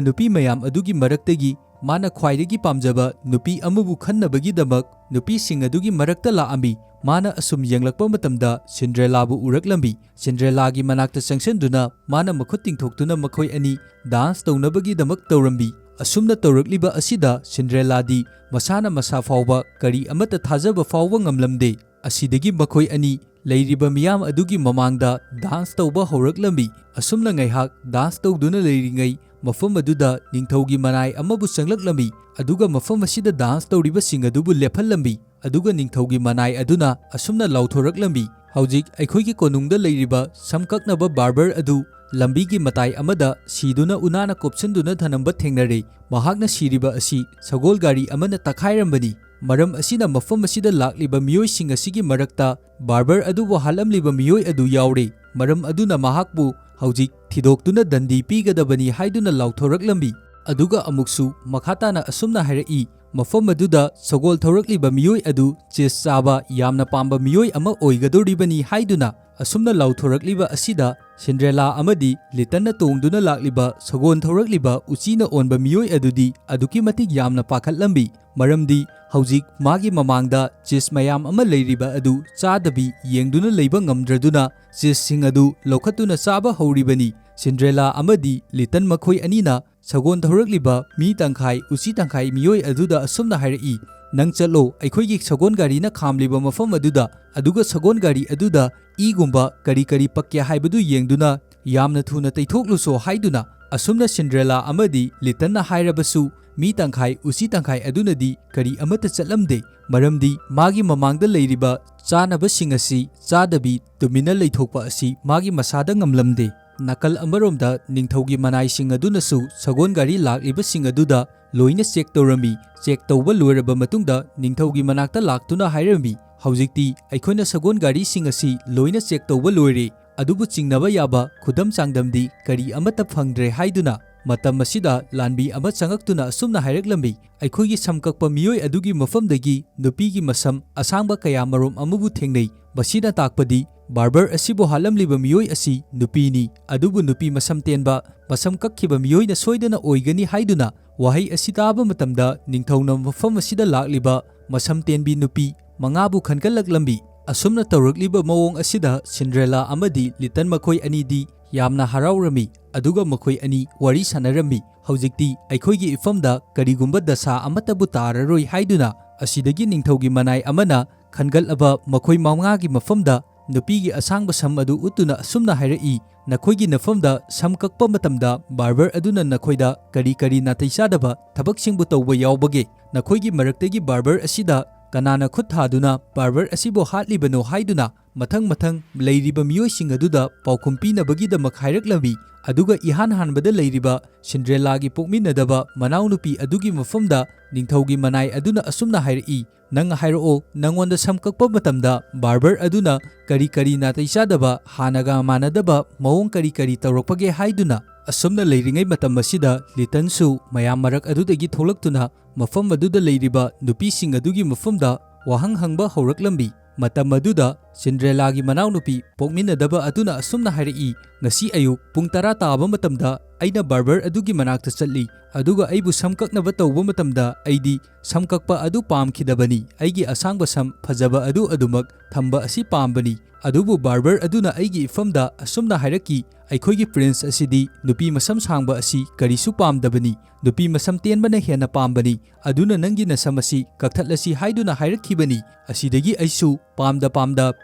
nupi mayam adugi maraktagi mana khwaidagi pamjaba nupi amabu khannabagi damak nupi sing adugi marakta laami mana asum yenglakpa matamda Cinderella bu uraklambi Cinderella gi manakta changsanduna mana makhut tingthoktuna makhoi ani dance tawnabagi damak tawrambi asumna tawrakliba asida Cinderella di masana masa fawba kari amata thajaba fawba ngamlamde asidagi makhoi ani leiriba miyam adugi mamangda dance tawba horaklambi asumna ngaihak dance tawduna leiringai ꯃꯐꯝ ꯑꯗꯨꯗ ꯅꯤꯡꯊꯧꯒꯤ ꯃꯅꯥꯏ ꯑꯃꯕꯨ ꯆꯪꯂꯛꯂꯝꯃꯤ ꯑꯗꯨꯒ ꯃꯐꯝ ꯑꯁꯤꯗ dance ꯇꯧꯔꯤꯕꯁꯤꯡ ꯑꯗꯨꯕꯨ ꯂꯦꯞꯍꯜꯂꯝꯃꯤ ꯑꯗꯨꯒ ꯅꯤꯡꯊꯧꯒꯤ ꯃꯅꯥꯏ ꯑꯗꯨꯅ ꯑꯁꯨꯝꯅ ꯂꯥꯎꯊꯣꯔꯛꯂꯝꯃꯤ ꯍꯧꯖꯤꯛ ꯑꯩꯈꯣꯏꯒꯤ ꯀꯣꯅꯨꯡꯗ ꯂꯩꯔꯤꯕ ꯁꯝ ꯀꯛꯅꯕ ꯕꯥꯔꯕꯔ ꯑꯗꯨ ꯂꯝꯕꯤꯒꯤ ꯃꯇꯥꯏ ꯑꯃꯗ ꯁꯤꯗꯨꯅ ꯎꯅꯥꯅ ꯀꯣꯞꯁꯤꯟꯗꯨꯅ ꯊꯅꯝꯕ ꯊꯦꯡꯅꯔꯦ ꯃꯍꯥꯛꯅ ꯁꯤꯔꯤꯕ ꯑꯁꯤ ꯁꯒꯣꯜ ꯒꯥꯔꯤ ꯑꯃꯅ ꯇꯛꯈꯥꯏꯔꯝꯕꯅꯤ ꯃꯔꯝ ꯑꯁꯤꯅ ꯃꯐꯝ ꯑꯁꯤꯗ ꯂꯥꯛꯂꯤꯕ ꯃꯤꯑꯣꯏꯁꯤꯡ ꯑꯁꯤꯒꯤ ꯃꯔꯛꯇ ꯕꯥꯔꯕꯔ ꯑꯗꯨꯕꯨ ꯍꯥꯠꯂꯝꯂꯤꯕ ꯃꯤꯑꯣꯏ ꯑꯗꯨ ꯌꯥꯎꯔꯦ ꯃꯔꯝ ꯑꯗꯨꯅ ꯃꯍꯥꯛꯄꯨ ꯍꯧꯖꯤꯛ ꯊꯤꯗꯣꯛꯇꯨꯅ ꯗꯟꯗꯤ ꯄꯤꯒꯗꯕꯅꯤ ꯍꯥꯏꯗꯨꯅ ꯂꯥꯎꯊꯣꯔꯛꯂꯝꯃꯤ ꯑꯗꯨꯒ ꯑꯃꯨꯛꯁꯨ ꯃꯈꯥ ꯇꯥꯅ ꯑꯁꯨꯝꯅ ꯍꯥꯏꯔꯛꯏ ꯃꯐꯝ ꯑꯗꯨꯗ ꯁꯒꯣꯜ ꯊꯧꯔꯛꯂꯤꯕ ꯃꯤꯑꯣꯏ ꯑꯗꯨ ꯆꯤꯁ ꯆꯥꯕ ꯌꯥꯝꯅ ꯄꯥꯝꯕ ꯃꯤꯑꯣꯏ ꯑꯃ ꯑꯣꯏꯒꯗꯧꯔꯤꯕꯅꯤ ꯍꯥꯏꯗꯨꯅ ꯑꯁꯨꯝꯅ ꯂꯥꯎꯊꯣꯔꯛꯂꯤꯕ ꯑꯁꯤꯗ ꯁꯤꯟꯗ꯭ꯔꯦꯂꯥ ꯑꯃꯗꯤ ꯂꯤꯇꯟꯅ ꯇꯣꯡꯗꯨꯅ ꯂꯥꯛꯂꯤꯕ ꯁꯒꯣꯜ ꯊꯧꯔꯛꯂꯤꯕ ꯎꯆꯤꯅ ꯑꯣꯟꯕ ꯃꯤꯑꯣꯏ ꯑꯗꯨꯗꯤ ꯑꯗꯨꯛꯀꯤ ꯃꯇꯤꯛ ꯌꯥꯝꯅ ꯄꯥꯈꯠꯂꯝꯃꯤ ꯃꯔꯝꯗꯤ ꯍꯧꯖꯤꯛ ꯃꯥꯒꯤ ꯃꯃꯥꯡꯗ ꯆꯤꯁ ꯃꯌꯥꯝ ꯑꯃ ꯂꯩꯔꯤꯕ ꯑꯗꯨ ꯆꯥꯗꯕꯤ ꯌꯦꯡꯗꯨꯅ ꯂꯩꯕ ꯉꯝꯗ꯭ꯔꯗꯨꯅ ꯆꯤꯁꯁꯤꯡ ꯑꯗꯨ ꯂꯧꯈꯠꯇꯨꯅ ꯆꯥꯕ ꯍꯧꯔꯤꯕꯅꯤ ꯁꯤꯟꯗ꯭ꯔꯦꯂꯥ ꯑꯃꯗꯤ ꯂꯤꯇꯟ ꯃꯈꯣꯏ ꯑꯅꯤꯅ ꯁꯒꯣꯜ ꯊꯧꯔꯛꯂꯤꯕ ꯃꯤ ꯇꯪꯈꯥꯏ ꯎꯆꯤ ꯇꯪꯈꯥꯏ ꯃꯤꯑꯣꯏ ꯑꯗꯨꯗ ꯑꯁꯨꯝꯅ ꯍꯥꯏꯔꯛꯏ ꯅꯪ ꯆꯠꯂꯣ ꯑꯩꯈꯣꯏꯒꯤ ꯁꯒꯣꯜ ꯒꯥꯔꯤꯅ ꯈꯥꯝꯂꯤꯕ ꯃꯐꯝ ꯑꯗꯨꯗ ꯑꯗꯨꯒ ꯁꯒꯣꯜ ꯒꯥꯔꯤ ꯑꯗꯨꯗ ꯏꯒꯨꯝꯕ ꯀꯔꯤ ꯄꯛꯀꯦ ꯍꯥꯏꯕꯗꯨ ꯌꯦꯡꯗꯨꯅ ꯌꯥꯝꯅ ꯊꯨꯅ ꯇꯩꯊꯣꯛꯂꯨꯁꯣ ꯍꯥꯏꯗꯨꯅ ꯑꯁꯨꯝꯅ ꯁꯤꯟꯗ꯭ꯔꯦꯂꯥ ꯑꯃꯗꯤ ꯂꯤꯇꯟꯅ ꯍꯥꯏꯔꯕꯁꯨ ꯃꯤ ꯇꯪꯈꯥꯏ ꯎꯆꯤ ꯇꯪꯈꯥꯏ ꯑꯗꯨꯅꯗꯤ ꯀꯔꯤ ꯑꯃꯠꯇ ꯆꯠꯂꯝꯗꯦ ꯃꯔꯝꯗꯤ ꯃꯥꯒꯤ ꯃꯃꯥꯡꯗ ꯂꯩꯔꯤꯕ ꯆꯥꯅꯕꯁꯤꯡ ꯑꯁꯤ ꯆꯥꯗꯕꯤ ꯇꯨꯃꯤꯟꯅ ꯂꯩꯊꯣꯛꯄ ꯑꯁꯤ ꯃꯥꯒꯤ ꯃꯁꯥꯗ ꯉꯝꯂꯝꯗꯦ ꯅꯥꯀꯜ ꯑꯃꯔꯣꯝꯗ ꯅꯤꯡꯊꯧꯒꯤ ꯃꯅꯥꯏꯁꯤꯡ ꯑꯗꯨꯅꯁꯨ ꯁꯒꯣꯜ ꯒꯥꯔꯤ ꯂꯥꯛꯂꯤꯕꯁꯤꯡ ꯑꯗꯨꯗ ꯂꯣꯏꯅ ꯆꯦꯛ ꯇꯧꯔꯝꯃꯤ ꯆꯦꯛ ꯇꯧꯕ ꯂꯣꯏꯔꯕ ꯃꯇꯨꯡꯗ ꯅꯤꯡꯊꯧꯒꯤ ꯃꯅꯥꯛꯇ ꯂꯥꯛꯇꯨꯅ ꯍꯥꯏꯔꯝꯃꯤ ꯍꯧꯖꯤꯛꯇꯤ ꯑꯩꯈꯣꯏꯅ ꯁꯒꯣꯜ ꯒꯥꯔꯤꯁꯤꯡ ꯑꯁꯤ ꯂꯣꯏꯅ ꯆꯦꯛ ꯇꯧꯕ ꯂꯣꯏꯔꯦ ꯑꯗꯨꯕꯨ ꯆꯤꯡꯅꯕ ꯌꯥꯕ ꯈꯨꯗꯝ ꯆꯥꯡꯗꯝꯗꯤ ꯀꯔꯤ ꯑꯃꯠꯇ ꯐꯪꯗ꯭ꯔꯦ ꯍꯥꯏꯗꯨꯅ ꯃꯇꯝ ꯑꯁꯤꯗ ꯂꯥꯟꯕꯤ ꯑꯃ ꯆꯪꯉꯛꯇꯨꯅ ꯑꯁꯨꯝꯅ ꯍꯥꯏꯔꯛꯂꯝꯃꯤ ꯑꯩꯈꯣꯏꯒꯤ ꯁꯝ ꯀꯛꯄ ꯃꯤꯑꯣꯏ ꯑꯗꯨꯒꯤ ꯃꯐꯝꯗꯒꯤ ꯅꯨꯄꯤꯒꯤ ꯃꯁꯝ ꯑꯁꯥꯡꯕ ꯀꯌꯥꯃꯔꯣꯝ ꯑꯃꯕꯨ ꯊꯦꯡꯅꯩ ꯃꯁꯤꯅ ꯇꯥꯛꯄꯗꯤ ꯕꯥꯔꯕꯔ ꯑꯁꯤꯕꯨ ꯍꯥꯠꯂꯝꯂꯤꯕ ꯃꯤꯑꯣꯏ ꯑꯁꯤ ꯅꯨꯄꯤꯅꯤ ꯑꯗꯨꯕꯨ ꯅꯨꯄꯤ ꯃꯁꯝ ꯇꯦꯟꯕ ꯃꯁꯝ ꯀꯛꯈꯤꯕ ꯃꯤꯑꯣꯏꯅ ꯁꯣꯏꯗꯅ ꯑꯣꯏꯒꯅꯤ ꯍꯥꯏꯗꯨꯅ ꯋꯥꯍꯩ ꯑꯁꯤ ꯇꯥꯕ ꯃꯇꯝꯗ ꯅꯤꯡꯊꯧꯅ ꯃꯐꯝ ꯑꯁꯤꯗ ꯂꯥꯛꯂꯤꯕ ꯃꯁꯝ ꯇꯦꯟꯕꯤ ꯅꯨꯄꯤ ꯃꯉꯥꯕꯨ ꯈꯟꯒꯠꯂꯛꯂꯝꯃꯤ ꯑꯁꯨꯝꯅ ꯇꯧꯔꯛꯂꯤꯕ ꯃꯑꯣꯡ ꯑꯁꯤꯗ ꯁꯤꯟꯗ꯭ꯔꯦꯂꯥ ꯑꯃꯗꯤ ꯂꯤꯇꯟ ꯃꯈꯣꯏ ꯑꯅꯤꯗꯤ ꯌꯥꯝꯅ ꯍꯔꯥꯎꯔꯝꯃꯤ ꯑꯗꯨꯒ ꯃꯈꯣꯏ ꯑꯅꯤ ꯋꯥꯔꯤ ꯁꯥꯟꯅꯔꯝꯃꯤ ꯍꯧꯖꯤꯛꯇꯤ ꯑꯩꯈꯣꯏꯒꯤ ꯏꯐꯝꯗ ꯀꯔꯤꯒꯨꯝꯕ ꯗꯁꯥ ꯑꯃꯠꯇꯕꯨ ꯇꯥꯔꯔꯣꯏ ꯍꯥꯏꯗꯨꯅ ꯑꯁꯤꯗꯒꯤ ꯅꯤꯡꯊꯧꯒꯤ ꯃꯅꯥꯏ ꯑꯃꯅ ꯈꯟꯒꯠꯂꯕ ꯃꯈꯣꯏ ꯃꯉꯥꯒꯤ ꯃꯐꯝꯗ ꯅꯨꯄꯤꯒꯤ ꯑꯁꯥꯡꯕ ꯁꯝ ꯑꯗꯨ ꯎꯠꯇꯨꯅ ꯑꯁꯨꯝꯅ ꯍꯥꯏꯔꯛꯏ ꯅꯈꯣꯏꯒꯤ ꯅꯐꯝꯗ ꯁꯝ ꯀꯛꯄ ꯃꯇꯝꯗ ꯕꯥꯔꯕꯔ ꯑꯗꯨꯅ ꯅꯈꯣꯏꯗ ꯀꯔꯤ ꯅꯥꯇꯩ ꯆꯥꯗꯕ ꯊꯕꯛꯁꯤꯡꯕꯨ ꯇꯧꯕ ꯌꯥꯎꯕꯒꯦ ꯅꯈꯣꯏꯒꯤ ꯃꯔꯛꯇꯒꯤ ꯕꯥꯔꯕꯔ ꯑꯁꯤꯗ ꯀꯅꯥꯅ ꯈꯨꯠ ꯊꯥꯗꯨꯅ ꯕꯥꯔꯕꯔ ꯑꯁꯤꯕꯨ ꯍꯥꯠꯂꯤꯕꯅꯣ ꯍꯥꯏꯗꯨꯅ ꯃꯊꯪ ꯂꯩꯔꯤꯕ ꯃꯤꯑꯣꯏꯁꯤꯡ ꯑꯗꯨꯗ ꯄꯥꯎꯈꯨꯝ ꯄꯤꯅꯕꯒꯤꯗꯃꯛ ꯍꯥꯏꯔꯛꯂꯝꯃꯤ ꯑꯗꯨꯒ ꯏꯍꯥꯟ ꯍꯥꯟꯕꯗ ꯂꯩꯔꯤꯕ ꯁꯤꯟꯗ꯭ꯔꯦꯂꯥꯒꯤ ꯄꯣꯛꯃꯤꯟꯅꯗꯕ ꯃꯅꯥꯎꯅꯨꯄꯤ ꯑꯗꯨꯒꯤ ꯃꯐꯝꯗ ꯅꯤꯡꯊꯧꯒꯤ ꯃꯅꯥꯏ ꯑꯗꯨꯅ ꯑꯁꯨꯝꯅ ꯍꯥꯏꯔꯛꯏ ꯅꯪ ꯍꯥꯏꯔꯛꯑꯣ ꯅꯪꯉꯣꯟꯗ ꯁꯝ ꯀꯛꯄ ꯃꯇꯝꯗ ꯕꯥꯔꯕꯔ ꯑꯗꯨꯅ ꯀꯔꯤ ꯅꯥꯇꯩ ꯆꯥꯗꯕ ꯍꯥꯟꯅꯒ ꯃꯥꯟꯅꯗꯕ ꯃꯑꯣꯡ ꯀꯔꯤ ꯇꯧꯔꯛꯄꯒꯦ ꯍꯥꯏꯗꯨꯅ ꯑꯁꯨꯝꯅ ꯂꯩꯔꯤꯉꯩ ꯃꯇꯝ ꯑꯁꯤꯗ ꯂꯤꯇꯟꯁꯨ ꯃꯌꯥꯝ ꯃꯔꯛ ꯑꯗꯨꯗꯒꯤ ꯊꯣꯛꯂꯛꯇꯨꯅ ꯃꯐꯝ ꯑꯗꯨꯗ ꯂꯩꯔꯤꯕ ꯅꯨꯄꯤꯁꯤꯡ ꯑꯗꯨꯒꯤ ꯃꯐꯝꯗ ꯋꯥꯍꯪ ꯍꯪꯕ ꯍꯧꯔꯛꯂꯝꯃꯤ ꯃꯇꯝ ꯑꯗꯨꯗ ꯁꯤꯟꯗ꯭ꯔꯦꯂꯥꯒꯤ ꯃꯅꯥꯎꯅꯨꯄꯤ ꯄꯣꯛꯃꯤꯟꯅꯗꯕ ꯑꯗꯨꯅ ꯑꯁꯨꯝꯅ ꯍꯥꯏꯔꯛꯏ ꯉꯁꯤ ꯑꯌꯨꯛ ꯄꯨꯡ 10 ꯇꯥꯕ ꯃꯇꯝꯗ ꯑꯩꯅ ꯕꯥꯔꯕꯔ ꯑꯗꯨꯒꯤ ꯃꯅꯥꯛꯇ ꯆꯠꯂꯤ ꯑꯗꯨꯒ ꯑꯩꯕꯨ ꯁꯝ ꯀꯛꯅꯕ ꯇꯧꯕ ꯃꯇꯝꯗ ꯑꯩꯗꯤ ꯁꯝ ꯀꯛꯄ ꯑꯗꯨ ꯄꯥꯝꯈꯤꯗꯕꯅꯤ ꯑꯩꯒꯤ ꯑꯁꯥꯡꯕ ꯁꯝ ꯐꯖꯕ ꯑꯗꯨ ꯑꯗꯨꯃꯛ ꯊꯝꯕ ꯑꯁꯤ ꯄꯥꯝꯕꯅꯤ ꯑꯗꯨꯕꯨ ꯕꯥꯔꯕꯔ ꯑꯗꯨꯅ ꯑꯩꯒꯤ ꯏꯐꯝꯗ ꯑꯁꯨꯝꯅ ꯍꯥꯏꯔꯛꯈꯤ ꯑꯩꯈꯣꯏꯒꯤ ꯄ꯭ꯔꯤꯟꯁ ꯑꯁꯤꯗꯤ ꯅꯨꯄꯤ ꯃꯁꯝ ꯁꯥꯡꯕ ꯑꯁꯤ ꯀꯔꯤꯁꯨ ꯄꯥꯝꯗꯕꯅꯤ ꯅꯨꯄꯤ ꯃꯁꯝ ꯇꯦꯟꯕꯅ ꯍꯦꯟꯅ ꯄꯥꯝꯕꯅꯤ ꯑꯗꯨꯅ ꯅꯪꯒꯤ ꯅꯁꯝ ꯑꯁꯤ ꯀꯛꯊꯠꯂꯁꯤ ꯍꯥꯏꯗꯨꯅ ꯍꯥꯏꯔꯛꯈꯤꯕꯅꯤ ꯑꯁꯤꯗꯒꯤ ꯑꯩꯁꯨ ꯄꯥꯝꯗ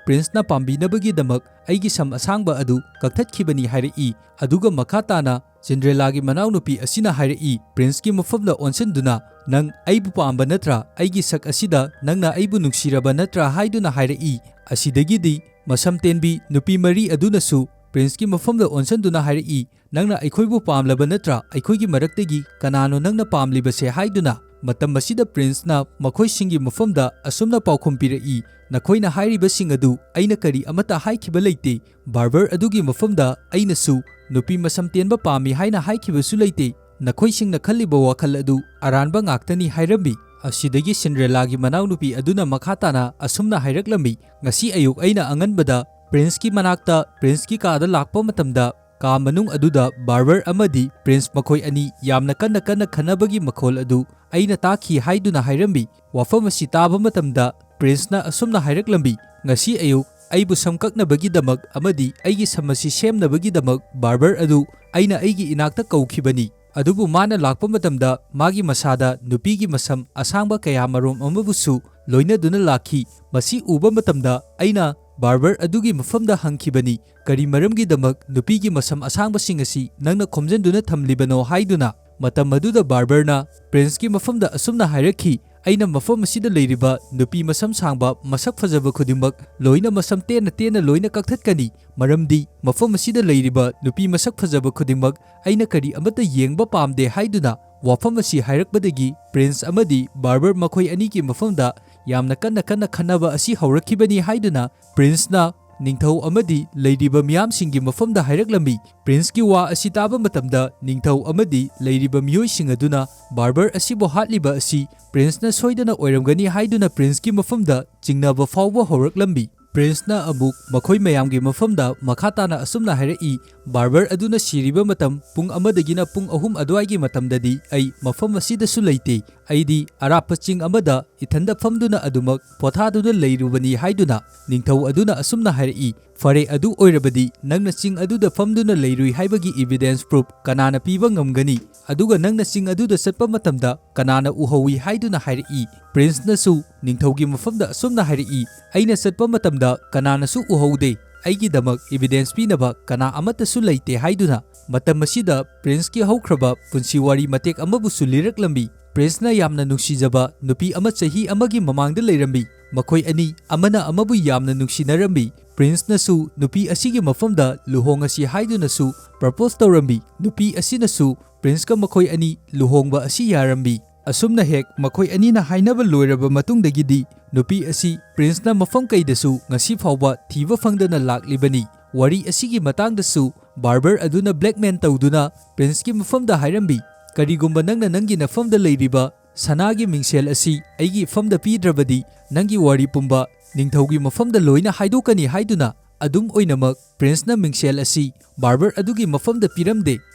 ꯄ꯭ꯔꯤꯟꯁꯅ ꯄꯥꯝꯕꯤꯅꯕꯒꯤꯗꯃꯛ ꯑꯩꯒꯤ ꯁꯝ ꯑꯁꯥꯡꯕ ꯑꯗꯨ ꯀꯛꯊꯠꯈꯤꯕꯅꯤ ꯍꯥꯏꯔꯛꯏ ꯑꯗꯨꯒ ꯃꯈꯥ ꯇꯥꯅ ꯁꯤꯟꯗ꯭ꯔꯦꯂꯥꯒꯤ ꯃꯅꯥꯎꯅꯨꯄꯤ ꯑꯁꯤꯅ ꯍꯥꯏꯔꯛꯏ ꯄ꯭ꯔꯤꯟꯁꯀꯤ ꯃꯐꯝꯗ ꯑꯣꯟꯁꯤꯟꯗꯨꯅ ꯅꯪ ꯑꯩꯕꯨ ꯄꯥꯝꯕ ꯅꯠꯇ꯭ꯔꯥ ꯑꯩꯒꯤ ꯁꯛ ꯑꯁꯤꯗ ꯅꯪꯅ ꯑꯩꯕు ꯅꯨꯡꯁꯤꯔꯕ ꯅꯠꯇ꯭ꯔꯥ ꯍꯥꯏꯗꯨꯅ ꯍꯥꯏꯔꯛꯏ ꯑꯁꯤꯗꯒꯤꯗꯤ ꯃꯁꯝ ꯇꯦꯟꯕꯤ ꯅꯨꯄꯤ 4 ꯑꯗꯨꯅꯁꯨ ꯄ꯭ꯔꯤꯟꯁꯀꯤ ꯃꯐꯝꯗ ꯑꯣꯟꯁꯤꯟꯗꯨꯅ ꯍꯥꯏꯔꯛꯏ ꯅꯪꯅ ꯑꯩꯈꯣꯏꯕꯨ ꯄꯥꯝꯂꯕ ꯅꯠꯇ꯭ꯔꯥ ꯑꯩꯈꯣꯏꯒꯤ ꯃꯔꯛꯇꯒꯤ ꯀꯅꯥꯅꯣ ꯅꯪꯅ ꯄꯥꯝꯂꯤꯕꯁꯦ ꯍꯥꯏꯗꯨꯅ ꯃꯇꯝ ꯑꯁꯤꯗ ꯄ꯭ꯔꯤꯟꯁꯅ ꯃꯈꯣꯏꯁꯤꯡꯒꯤ ꯃꯐꯝꯗ ꯑꯁꯨꯝꯅ ꯄꯥꯎꯈꯨꯝ ꯄꯤꯔꯛꯏ ꯅꯈꯣꯏꯅ ꯍꯥꯏꯔꯤꯕꯁꯤꯡ ꯑꯗꯨ ꯑꯩꯅ ꯀꯔꯤ ꯑꯃꯠꯇ ꯍꯥꯏꯈꯤꯕ ꯂꯩꯇꯦ ꯕꯥꯔꯕꯔ ꯑꯗꯨꯒꯤ ꯃꯐꯝꯗ ꯑꯩꯅꯁꯨ ꯅꯨꯄꯤ ꯃꯁꯝ ꯇꯦꯟꯕ ꯄꯥꯝꯃꯤ ꯍꯥꯏꯅ ꯍꯥꯏꯈꯤꯕꯁꯨ ꯂꯩꯇꯦ ꯅꯈꯣꯏꯁꯤꯡꯅ ꯈꯜꯂꯤꯕ ꯋꯥꯈꯜ ꯑꯗꯨ ꯑꯔꯥꯟꯕ ꯉꯥꯛꯇꯅꯤ ꯍꯥꯏꯔꯝꯃꯤ ꯑꯁꯤꯗꯒꯤ ꯁꯤꯟꯗ꯭ꯔꯦꯂꯥꯒꯤ ꯃꯅꯥꯎꯅꯨꯄꯤ ꯑꯗꯨꯅ ꯃꯈꯥ ꯇꯥꯅ ꯑꯁꯨꯝꯅ ꯍꯥꯏꯔꯛꯂꯝꯃꯤ ꯉꯁꯤ ꯑꯌꯨꯛ ꯑꯩꯅ ꯑꯉꯟꯕꯗ ꯄ꯭ꯔꯤꯟꯁꯀꯤ ꯃꯅꯥꯛꯇ ꯄ꯭ꯔꯤꯟꯁꯀꯤ ꯀꯥꯗ ꯂꯥꯛꯄ ꯃꯇꯝꯗ ꯀꯥ ꯃꯅꯨꯡ ꯑꯗꯨꯗ ꯕꯥꯔꯕꯔ ꯑꯃꯗꯤ ꯄ꯭ꯔꯤꯟꯁ ꯃꯈꯣꯏ ꯑꯅꯤ ꯌꯥꯝꯅ ꯀꯟꯅ ꯈꯟꯅꯕꯒꯤ ꯃꯈꯣꯜ ꯑꯗꯨ ꯑꯩꯅ ꯇꯥꯈꯤ ꯍꯥꯏꯗꯨꯅ ꯍꯥꯏꯔꯝꯃꯤ ꯋꯥꯐꯝ ꯑꯁꯤ ꯇꯥꯕ ꯃꯇꯝꯗ ꯄ꯭ꯔꯤꯟꯁꯅ ꯑꯁꯨꯝꯅ ꯍꯥꯏꯔꯛꯂꯝꯃꯤ ꯉꯁꯤ ꯑꯌꯨꯛ ꯑꯩꯕꯨ ꯁꯝ ꯀꯛꯅꯕꯒꯤꯗꯃꯛ ꯑꯃꯗꯤ ꯑꯩꯒꯤ ꯁꯝ ꯑꯁꯤ ꯁꯦꯝꯅꯕꯒꯤꯗꯃꯛ ꯕꯥꯔꯕꯔ ꯑꯗꯨ ꯑꯩꯅ ꯑꯩꯒꯤ ꯏꯅꯥꯛꯇ ꯀꯧꯈꯤꯕꯅꯤ ꯑꯗꯨꯕꯨ ꯃꯥꯅ ꯂꯥꯛꯄ ꯃꯇꯝꯗ ꯃꯥꯒꯤ ꯃꯁꯥꯗ ꯅꯨꯄꯤꯒꯤ ꯃꯁꯝ ꯑꯁꯥꯡꯕ ꯀꯌꯥ ꯃꯔꯨꯝ ꯑꯃꯕꯨꯁꯨ ꯂꯣꯏꯅꯗꯨꯅ ꯂꯥꯛꯈꯤ꯫ ꯃꯁꯤ ꯎꯕ ꯃꯇꯝꯗ ꯑꯩꯅ ꯕꯥꯔꯕꯔ ꯑꯗꯨꯒꯤ ꯃꯐꯝꯗ ꯍꯪꯈꯤꯕꯅꯤ, ꯀꯔꯤ ꯃꯔꯝꯒꯤꯗꯃꯛ ꯅꯨꯄꯤꯒꯤ ꯃꯁꯝ ꯑꯁꯥꯡꯕꯁꯤꯡ ꯑꯁꯤ ꯅꯪꯅ ꯈꯣꯝꯖꯤꯟꯗꯨꯅ ꯊꯝꯂꯤꯕꯅꯣ ꯍꯥꯏꯗꯨꯅ꯫ ꯃꯇꯝ ꯑꯗꯨꯗ ꯕꯥꯔꯕꯔꯅ ꯄ꯭ꯔꯤꯟꯁꯀꯤ ꯃꯐꯝꯗ ꯑꯁꯨꯝꯅ ꯍꯥꯏꯔꯛꯈꯤ, ꯑꯩꯅ ꯃꯐꯝ ꯑꯁꯤꯗ ꯂꯩꯔꯤꯕ ꯅꯨꯄꯤ ꯃꯁꯝ ꯁꯥꯡꯕ ꯃꯁꯛ ꯐꯖꯕ ꯈꯨꯗꯤꯡꯃꯛ ꯂꯣꯏꯅ ꯃꯁꯝ ꯇꯦꯟꯅ ꯇꯦꯟꯅ ꯂꯣꯏꯅ ꯀꯛꯊꯠꯀꯅꯤ, ꯃꯔꯝꯗꯤ ꯃꯐꯝ ꯑꯁꯤꯗ ꯂꯩꯔꯤꯕ ꯅꯨꯄꯤ ꯃꯁꯛ ꯐꯖꯕ ꯈꯨꯗꯤꯡꯃꯛ ꯑꯩꯅ ꯀꯔꯤ ꯑꯃꯠꯇ ꯌꯦꯡꯕ ꯄꯥꯝꯗꯦ ꯍꯥꯏꯗꯨꯅ꯫ ꯋꯥꯐꯝ ꯑꯁꯤ ꯍꯥꯏꯔꯛꯄꯗꯒꯤ ꯄ꯭ꯔꯤꯟꯁ ꯑꯃꯗꯤ ꯕꯥꯔꯕꯔ ꯃꯈꯣꯏ ꯑꯅꯤꯒꯤ ꯃꯐꯝꯗ ꯌꯥꯝꯅ ꯀꯟꯅ ꯈꯟꯅꯕ ꯑꯁꯤ ꯍꯧꯔꯛꯈꯤꯕꯅꯤ ꯍꯥꯏꯗꯨꯅ ꯄ꯭ꯔꯤꯟꯁꯅ ꯅꯤꯡꯊꯧ ꯑꯃꯗꯤ ꯂꯩꯔꯤꯕ ꯃꯤꯌꯥꯝꯁꯤꯡꯒꯤ ꯃꯐꯝꯗ ꯍꯥꯏꯔꯛꯂꯝꯃꯤ꯫ ꯄ꯭ꯔꯤꯟꯁꯀꯤ ꯋꯥ ꯑꯁꯤ ꯇꯥꯕ ꯃꯇꯝꯗ ꯅꯤꯡꯊꯧ ꯑꯃꯗꯤ ꯂꯩꯔꯤꯕ ꯃꯤꯑꯣꯏꯁꯤꯡ ꯑꯗꯨꯅ ꯕꯥꯔꯕꯔ ꯑꯁꯤꯕꯨ ꯍꯥꯠꯂꯤꯕ ꯑꯁꯤ ꯄ꯭ꯔꯤꯟꯁꯅ ꯁꯣꯏꯗꯅ ꯑꯣꯏꯔꯝꯒꯅꯤ ꯍꯥꯏꯗꯨꯅ ꯄ꯭ꯔꯤꯟꯁꯀꯤ ꯃꯐꯝꯗ ꯆꯤꯡꯅꯕ ꯐꯥꯎꯕ ꯍꯧꯔꯛꯂꯝꯃꯤ꯫ ꯄ꯭ꯔꯤꯟꯁꯅ ꯑꯃꯨꯛ ꯃꯈꯣꯏ ꯃꯌꯥꯝꯒꯤ ꯃꯐꯝꯗ ꯃꯈꯥ ꯇꯥꯅ ꯑꯁꯨꯝꯅ ꯍꯥꯏꯔꯛꯏ, ꯕꯥꯔꯕꯔ ꯑꯗꯨꯅ ꯁꯤꯔꯤꯕ ꯃꯇꯝ ꯄꯨꯡ 1ꯗꯒꯤꯅ ꯄꯨꯡ 3 ꯑꯗꯨꯋꯥꯏꯒꯤ ꯃꯇꯝꯗꯗꯤ ꯑꯩ ꯃꯐꯝ ꯑꯁꯤꯗꯁꯨ ꯂꯩꯇꯦ, ꯑꯩꯗꯤ ꯑꯔꯥꯞꯄ ꯆꯤꯡ ꯑꯃꯗ ꯏꯊꯟꯗ ꯐꯝꯗꯨꯅ ꯑꯗꯨꯃꯛ ꯄꯣꯊꯥꯗꯨꯅ ꯂꯩꯔꯨꯕꯅꯤ ꯍꯥꯏꯗꯨꯅ꯫ ꯅꯤꯡꯊꯧ ꯑꯗꯨꯅ ꯑꯁꯨꯝꯅ ꯍꯥꯏꯔꯛꯏ, ꯐꯔꯦ, ꯑꯗꯨ ꯑꯣꯏꯔꯕꯗꯤ ꯅꯪꯅ ꯆꯤꯡ ꯑꯗꯨꯗ ꯐꯝꯗꯨꯅ ꯂꯩꯔꯨꯏ ꯍꯥꯏꯕꯒꯤ ꯏꯚꯤꯗꯦꯟꯁ ꯄ꯭ꯔꯨꯐ ꯀꯅꯥꯅ ꯄꯤꯕ ꯉꯝꯒꯅꯤ? ꯑꯗꯨꯒ ꯅꯪꯅ ꯆꯤꯡ ꯑꯗꯨꯗ ꯆꯠꯄ ꯃꯇꯝꯗ ꯀꯅꯥꯅ ꯎꯍꯧꯏ ꯍꯥꯏꯗꯨꯅ ꯍꯥꯏꯔꯛꯏ꯫ ꯄ꯭ꯔꯤꯟꯁꯅꯁꯨ ꯅꯤꯡꯊꯧꯒꯤ ꯃꯐꯝꯗ ꯑꯁꯨꯝꯅ ꯍꯥꯏꯔꯛꯏ, ꯑꯩꯅ ꯆꯠꯄ ꯃꯇꯝꯗ ꯀꯅꯥꯅꯁꯨ ꯎꯍꯧꯗꯦ, ꯑꯩꯒꯤꯗꯃꯛ ꯏꯚꯤꯗꯦꯟꯁ ꯄꯤꯅꯕ ꯀꯅꯥ ꯑꯃꯠꯇꯁꯨ ꯂꯩꯇꯦ ꯍꯥꯏꯗꯨꯅ꯫ ꯃꯇꯝ ꯑꯁꯤꯗ ꯄ꯭ꯔꯤꯟꯁꯀꯤ ꯍꯧꯈ꯭ꯔꯕ ꯄꯨꯟꯁꯤ ꯋꯥꯔꯤ ꯃꯇꯦꯛ ꯑꯃꯕꯨꯁꯨ ꯂꯤꯔꯛꯂꯝꯃꯤ꯫ ꯄ꯭ꯔꯤꯟꯁꯅ ꯌꯥꯝꯅ ꯅꯨꯡꯁꯤꯖꯕ ꯅꯨꯄꯤ ꯑꯃ ꯆꯍꯤ ꯑꯃꯒꯤ ꯃꯃꯥꯡꯗ ꯂꯩꯔꯝꯃꯤ꯫ ꯃꯈꯣꯏ ꯑꯅꯤ ꯑꯃꯅ ꯑꯃꯕꯨ ꯌꯥꯝꯅ ꯅꯨꯡꯁꯤꯅꯔꯝꯃꯤ꯫ ꯄ꯭ꯔꯤꯟꯁꯅꯁꯨ ꯅꯨꯄꯤ ꯑꯁꯤꯒꯤ ꯃꯐꯝꯗ ꯂꯨꯍꯣꯡꯉꯁꯤ ꯍꯥꯏꯗꯨꯅꯁꯨ ꯄ꯭ꯔꯄꯣꯖ ꯇꯧꯔꯝꯃꯤ꯫ ꯅꯨꯄꯤ ꯑꯁꯤꯅꯁꯨ ꯄ꯭ꯔꯤꯟꯁꯀ ꯃꯈꯣꯏ ꯑꯅꯤ ꯂꯨꯍꯣꯡꯕ ꯑꯁꯤ ꯌꯥꯔꯝꯃꯤ꯫ ꯑꯁꯨꯝꯅ ꯍꯦꯛ ꯃꯈꯣꯏ ꯑꯅꯤꯅ ꯍꯥꯏꯅꯕ ꯂꯣꯏꯔꯕ ꯃꯇꯨꯡꯗꯒꯤꯗꯤ ꯅꯨꯄꯤ ꯑꯁꯤ ꯄ꯭ꯔꯤꯟꯁꯅ ꯃꯐꯝ ꯀꯩꯗꯁꯨ ꯉꯁꯤ ꯐꯥꯎꯕ ꯊꯤꯕ ꯐꯪꯗꯅ ꯂꯥꯛꯂꯤꯕꯅꯤ꯫ ꯋꯥꯔꯤ ꯑꯁꯤꯒꯤ ꯃꯇꯥꯡꯗꯁꯨ ꯕꯥꯔꯕꯔ ꯑꯗꯨꯅ ꯕ꯭ꯂꯦꯛꯃꯦꯟ ꯇꯧꯗꯨꯅ ꯄ꯭ꯔꯤꯟꯁꯀꯤ ꯃꯐꯝꯗ ꯍꯥꯏꯔꯝꯃꯤ, ꯀꯔꯤꯒꯨꯝꯕ ꯅꯪꯅ ꯅꯪꯒꯤ ꯅꯐꯝꯗ ꯂꯩꯔꯤꯕ ꯁꯅꯥꯒꯤ ꯃꯤꯡꯁꯦꯜ ꯑꯁꯤ ꯑꯩꯒꯤ ꯏꯐꯝꯗ ꯄꯤꯗ꯭ꯔꯕꯗꯤ ꯅꯪꯒꯤ ꯋꯥꯔꯤ ꯄꯨꯝꯕ ꯅꯤꯡꯊꯧꯒꯤ ꯃꯐꯝꯗ ꯂꯣꯏꯅ ꯍꯥꯏꯗꯣꯛꯀꯅꯤ ꯍꯥꯏꯗꯨꯅ꯫ ꯑꯗꯨꯝ ꯑꯣꯏꯅꯃꯛ ꯄ꯭ꯔꯤꯟꯁꯅ ꯃꯤꯡꯁꯦꯜ ꯑꯁꯤ ꯕꯥꯔꯕꯔ ꯑꯗꯨꯒꯤ ꯃꯐꯝꯗ ꯄꯤꯔꯝꯗꯦ꯫